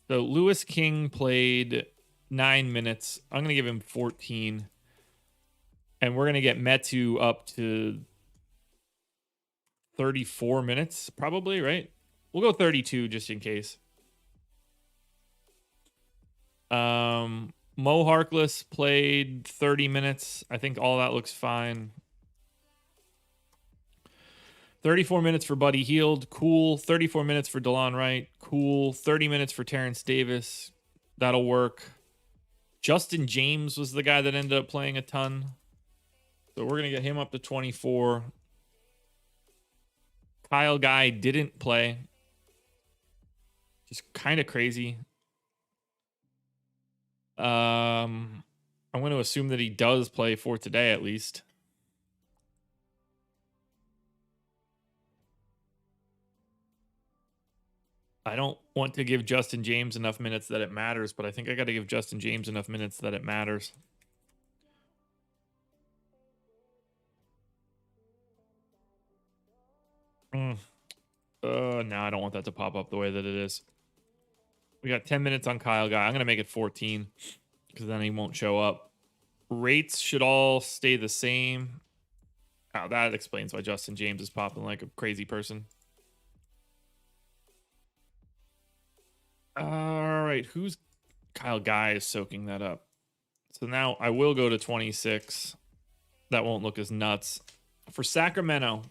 So Lewis King played 9 minutes. I'm going to give him 14. And we're going to get Metu up to 34 minutes, probably, right? We'll go 32 just in case. Mo Harkless played 30 minutes. I think all that looks fine. 34 minutes for Buddy Hield. Cool. 34 minutes for DeLon Wright. Cool. 30 minutes for Terrence Davis. That'll work. Justin James was the guy that ended up playing a ton. So we're going to get him up to 24. Kyle Guy didn't play. Just kind of crazy. I'm going to assume that he does play for today at least. I don't want to give Justin James enough minutes that it matters, but I think I got to give Justin James enough minutes that it matters. No, I don't want that to pop up the way that it is. We got 10 minutes on Kyle Guy. I'm going to make it 14 because then he won't show up. Rates should all stay the same. Oh, that explains why Justin James is popping like a crazy person. All right, who's Kyle Guy is soaking that up. So now I will go to 26. That won't look as nuts. For Sacramento,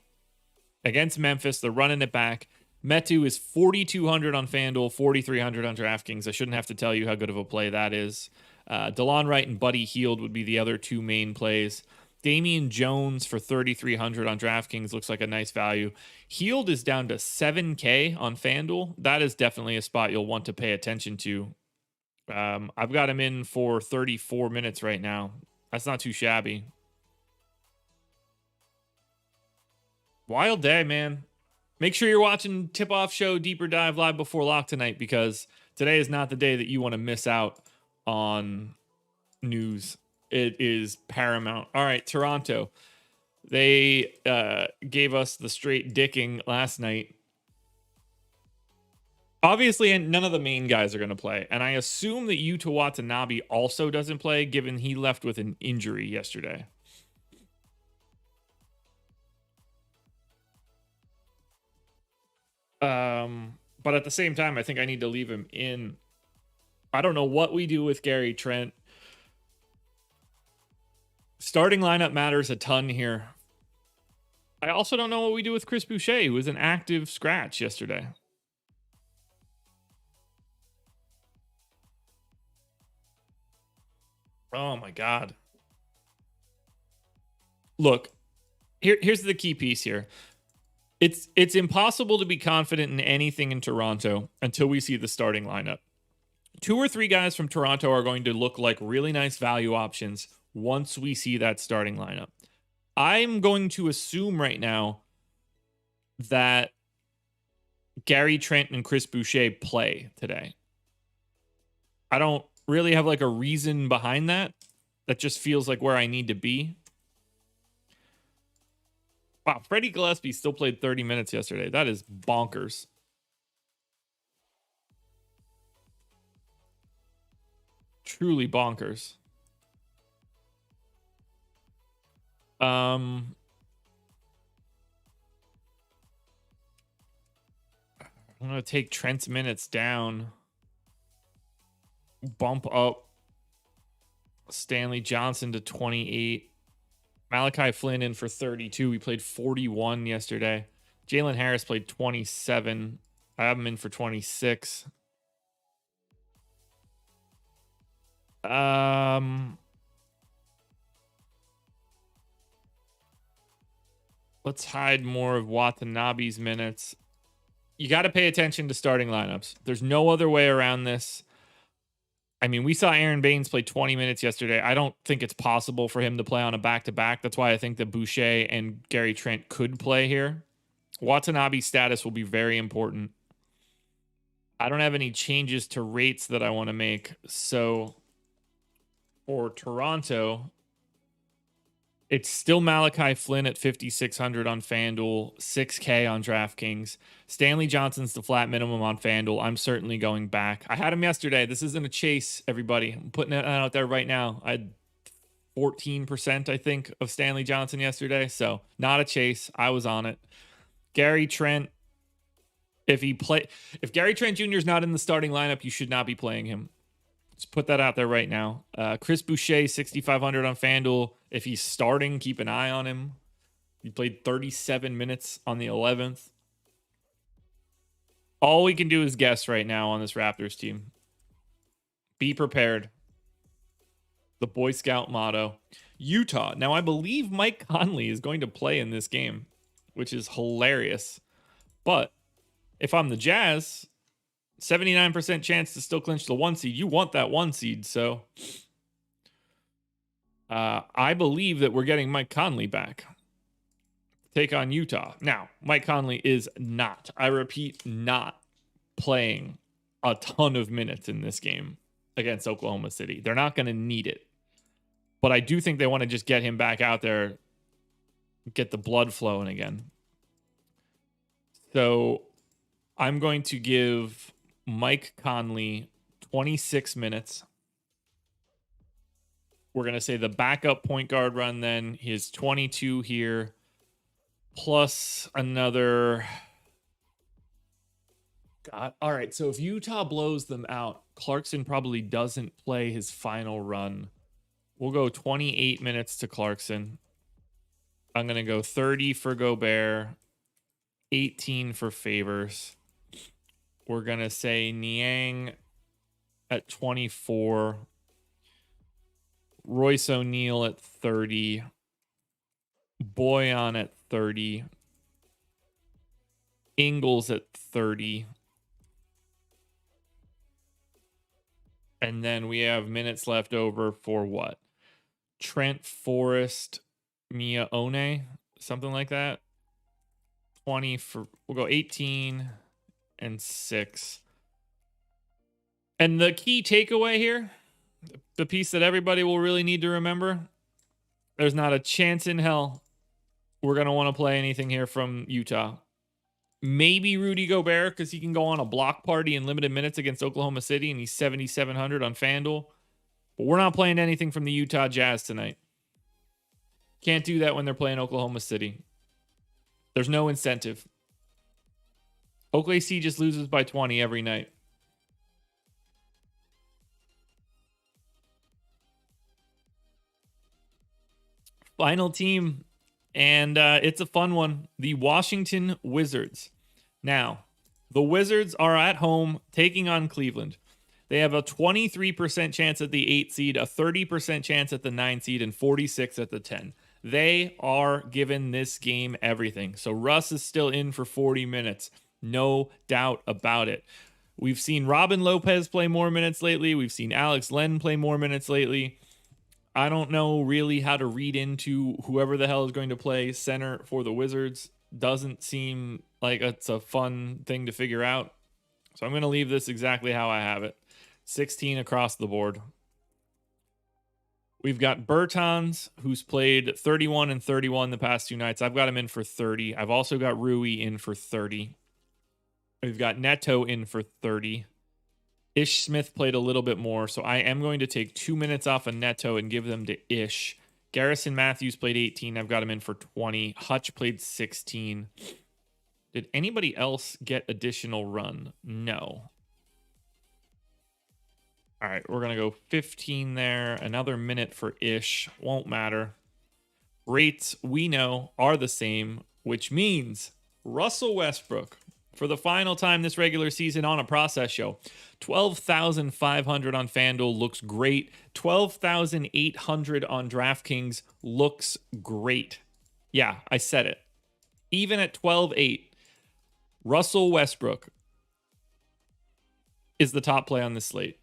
against Memphis, they're running it back. Metu is 4,200 on FanDuel, 4,300 on DraftKings. I shouldn't have to tell you how good of a play that is. DeLon Wright and Buddy Hield would be the other two main plays. Damian Jones for 3,300 on DraftKings looks like a nice value. Hield is down to 7K on FanDuel. That is definitely a spot you'll want to pay attention to. I've got him in for 34 minutes right now. That's not too shabby. Wild day, man. Make sure you're watching Tip Off Show Deeper Dive live before lock tonight, because today is not the day that you want to miss out on news. It is paramount. All right, Toronto. They gave us the straight dicking last night. Obviously, and none of the main guys are going to play. And I assume that Yuta Watanabe also doesn't play, given he left with an injury yesterday. But at the same time, I think I need to leave him in. I don't know what we do with Gary Trent. Starting lineup matters a ton here. I also don't know what we do with Chris Boucher, who was an active scratch yesterday. Oh my God. Look, here's the key piece here. It's impossible to be confident in anything in Toronto until we see the starting lineup. 2 or 3 guys from Toronto are going to look like really nice value options once we see that starting lineup. I'm going to assume right now that Gary Trent and Chris Boucher play today. I don't really have like a reason behind that. That just feels like where I need to be. Wow, Freddie Gillespie still played 30 minutes yesterday. That is bonkers. Truly bonkers. I'm going to take Trent's minutes down. Bump up Stanley Johnson to 28. Malachi Flynn in for 32. He played 41 yesterday. Jalen Harris played 27. I have him in for 26. Let's hide more of Watanabe's minutes. You got to pay attention to starting lineups. There's no other way around this. I mean, we saw Aaron Baines play 20 minutes yesterday. I don't think it's possible for him to play on a back-to-back. That's why I think that Boucher and Gary Trent could play here. Watanabe's status will be very important. I don't have any changes to rates that I want to make. So for Toronto, it's still Malachi Flynn at 5,600 on FanDuel, 6K on DraftKings. Stanley Johnson's the flat minimum on FanDuel. I'm certainly going back. I had him yesterday. This isn't a chase, everybody. I'm putting it out there right now. I had 14%, I think, of Stanley Johnson yesterday. So not a chase. I was on it. Gary Trent, if Gary Trent Jr. is not in the starting lineup, you should not be playing him. Just put that out there right now. Chris Boucher, 6,500 on FanDuel. If he's starting, keep an eye on him. He played 37 minutes on the 11th. All we can do is guess right now on this Raptors team. Be prepared. The Boy Scout motto. Utah. Now, I believe Mike Conley is going to play in this game, which is hilarious. But if I'm the Jazz, 79% chance to still clinch the 1 seed. You want that 1 seed, so I believe that we're getting Mike Conley back. Take on Utah. Now, Mike Conley is not, I repeat, not playing a ton of minutes in this game against Oklahoma City. They're not going to need it. But I do think they want to just get him back out there, get the blood flowing again. So I'm going to give Mike Conley 26 minutes. We're going to say the backup point guard run then. His 22 here. Plus another. God. All right. So if Utah blows them out, Clarkson probably doesn't play his final run. We'll go 28 minutes to Clarkson. I'm going to go 30 for Gobert. 18 for Favors. We're going to say Niang at 24. Royce O'Neal at 30. Boyan at 30. Ingles at 30. And then we have minutes left over for what? Trent Forrest, Mia One, something like that. 20 for, we'll go 18 and 6. And the key takeaway here, the piece that everybody will really need to remember, there's not a chance in hell we're going to want to play anything here from Utah. Maybe Rudy Gobert because he can go on a block party in limited minutes against Oklahoma City, and he's 7,700 on FanDuel. But we're not playing anything from the Utah Jazz tonight. Can't do that when they're playing Oklahoma City. There's no incentive. OKC just loses by 20 every night. Final team, and it's a fun one. The Washington Wizards. Now, the Wizards are at home taking on Cleveland. They have a 23% chance at the 8 seed, a 30% chance at the 9 seed, and 46 at the 10. They are given this game everything. So Russ is still in for 40 minutes. No doubt about it. We've seen Robin Lopez play more minutes lately. We've seen Alex Len play more minutes lately. I don't know really how to read into whoever the hell is going to play center for the Wizards. Doesn't seem like it's a fun thing to figure out. So I'm going to leave this exactly how I have it. 16 across the board. We've got Bertans, who's played 31 and 31 the past 2 nights. I've got him in for 30. I've also got Rui in for 30. We've got Neto in for 30. Ish Smith played a little bit more, so I am going to take 2 minutes off of Neto and give them to Ish. Garrison Matthews played 18. I've got him in for 20. Hutch played 16. Did anybody else get additional run? No. All right, we're going to go 15 there. Another minute for Ish. Won't matter. Rates, we know, are the same, which means Russell Westbrook, for the final time this regular season on a process show, 12,500 on FanDuel looks great. 12,800 on DraftKings looks great. Yeah, I said it. Even at 12.8, Russell Westbrook is the top play on this slate.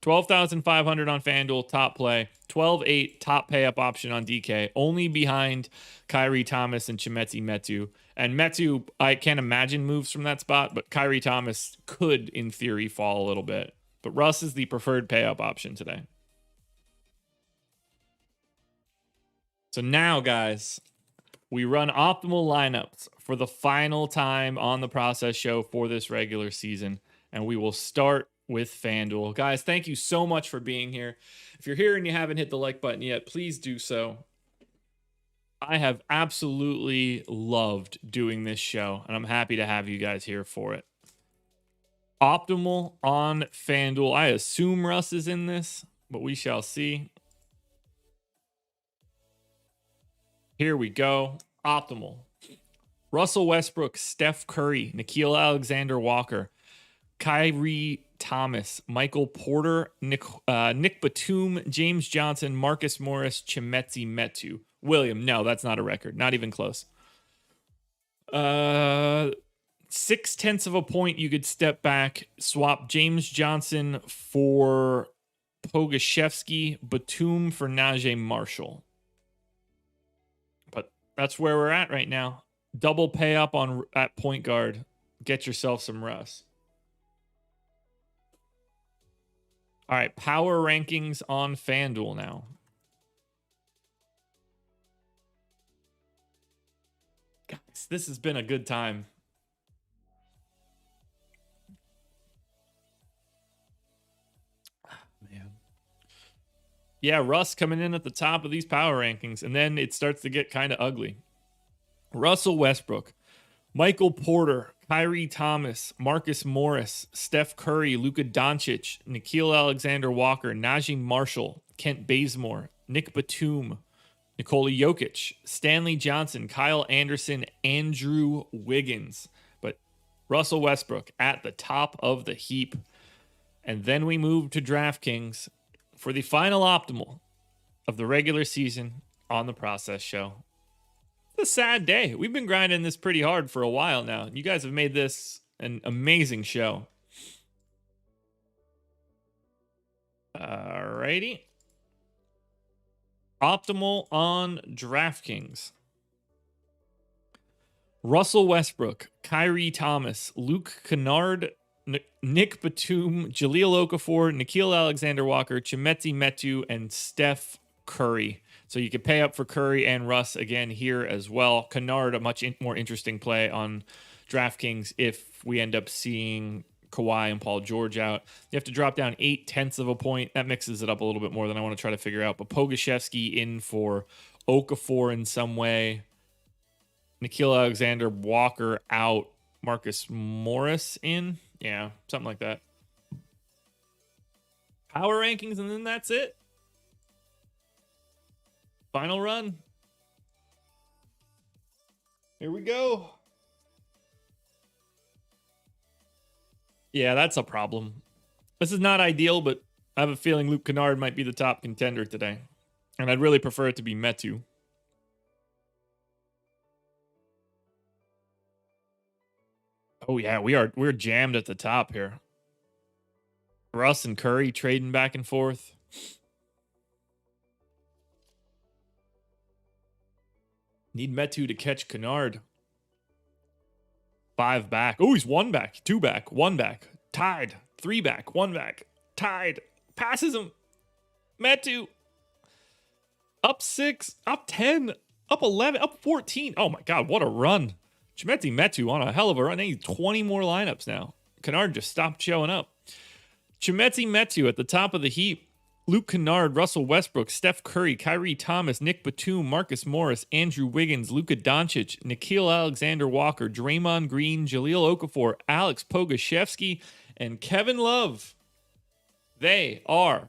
12,500 on FanDuel, top play. 12.8, top pay up option on DK. Only behind Kyrie Thomas and Chimezie Metu. And Metu, I can't imagine moves from that spot, but Kyrie Thomas could, in theory, fall a little bit. But Russ is the preferred pay up option today. So now, guys, we run optimal lineups for the final time on the process show for this regular season. And we will start with FanDuel. Guys, thank you so much for being here. If you're here and you haven't hit the like button yet, please do so. I have absolutely loved doing this show, and I'm happy to have you guys here for it. Optimal on FanDuel. I assume Russ is in this, but we shall see. Here we go. Optimal. Russell Westbrook, Steph Curry, Nickeil Alexander-Walker, Kyrie Thomas, Michael Porter, Nick Batum, James Johnson, Marcus Morris, Chimezie Metu. William, no, that's not a record. Not even close. 0.6 of a point, you could step back, swap James Johnson for Pogashevsky, Batum for Najee Marshall. But that's where we're at right now. Double pay up at point guard. Get yourself some Russ. All right, power rankings on FanDuel now. Guys, this has been a good time. Man. Yeah, Russ coming in at the top of these power rankings, and then it starts to get kind of ugly. Russell Westbrook, Michael Porter, Kyrie Thomas, Marcus Morris, Steph Curry, Luka Doncic, Nickeil Alexander-Walker, Najee Marshall, Kent Bazemore, Nick Batum, Nikola Jokic, Stanley Johnson, Kyle Anderson, Andrew Wiggins. But Russell Westbrook at the top of the heap. And then we move to DraftKings for the final optimal of the regular season on the process show. It's a sad day. We've been grinding this pretty hard for a while now. You guys have made this an amazing show. Alrighty. Optimal on DraftKings. Russell Westbrook, Kyrie Thomas, Luke Kennard, Nick Batum, Jahlil Okafor, Nickeil Alexander-Walker, Chimezie Metu, and Steph Curry. So you could pay up for Curry and Russ again here as well. Kennard, a much more interesting play on DraftKings if we end up seeing Kawhi and Paul George out. You have to drop down 0.8 of a point. That mixes it up a little bit more than I want to try to figure out. But Pogoshevsky in for Okafor in some way. Nickeil Alexander-Walker out. Marcus Morris in. Yeah, something like that. Power rankings, and then that's it. Final run. Here we go. Yeah, that's a problem. This is not ideal, but I have a feeling Luke Kennard might be the top contender today. And I'd really prefer it to be Metu. Oh yeah, we're jammed at the top here. Russ and Curry trading back and forth. Need Metu to catch Kennard. 5 back. Oh, he's 1 back, 2 back, 1 back. Tied. 3 back, 1 back. Tied. Passes him. Metu. Up 6, up 10, up 11, up 14. Oh my God, what a run. Chimezie Metu on a hell of a run. They need 20 more lineups now. Kennard just stopped showing up. Chimezie Metu at the top of the heap. Luke Kennard, Russell Westbrook, Steph Curry, Kyrie Thomas, Nick Batum, Marcus Morris, Andrew Wiggins, Luka Doncic, Nickeil Alexander-Walker, Draymond Green, Jahlil Okafor, Alex Pogoshevsky, and Kevin Love. They are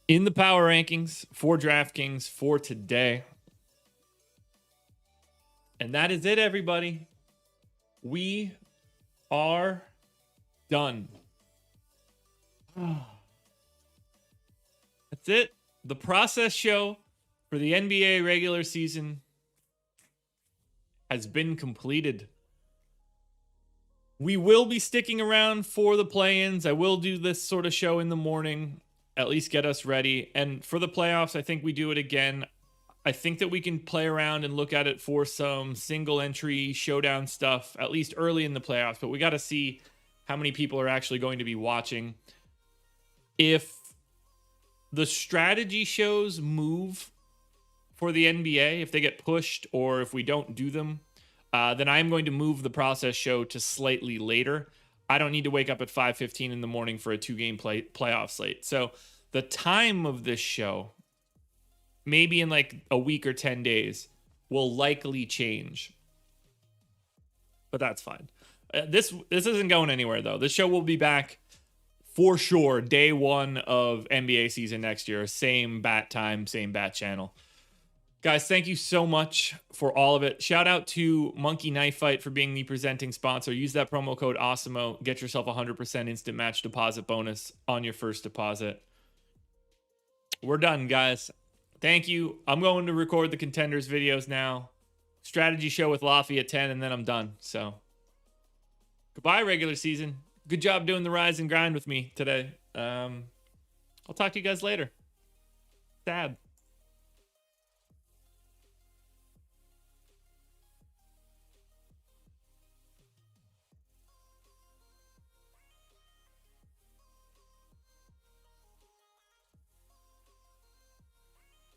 in the power rankings for DraftKings for today. And that is it, everybody. We are done. That's it. The process show for the NBA regular season has been completed. We will be sticking around for the play-ins. I will do this sort of show in the morning, at least get us ready. And for the playoffs, I think we do it again. I think that we can play around and look at it for some single entry showdown stuff, at least early in the playoffs. But we got to see how many people are actually going to be watching. If the strategy shows move for the NBA, if they get pushed or if we don't do them, then I'm going to move the process show to slightly later. I don't need to wake up at 5:15 in the morning for a 2-game playoff slate. So the time of this show, maybe in like a week or 10 days, will likely change. But that's fine. This isn't going anywhere, though. This show will be back for sure day 1 of NBA season next year. Same bat time, same bat channel. Guys, thank you so much for all of it. Shout out to Monkey Knife Fight for being the presenting sponsor. Use that promo code Awesemo. Get yourself 100% instant match deposit bonus on your first deposit. We're done, guys. Thank you. I'm going to record the contenders videos now. Strategy show with Laffy at 10, and then I'm done. So, goodbye, regular season. Good job doing the rise and grind with me today. I'll talk to you guys later. Sad.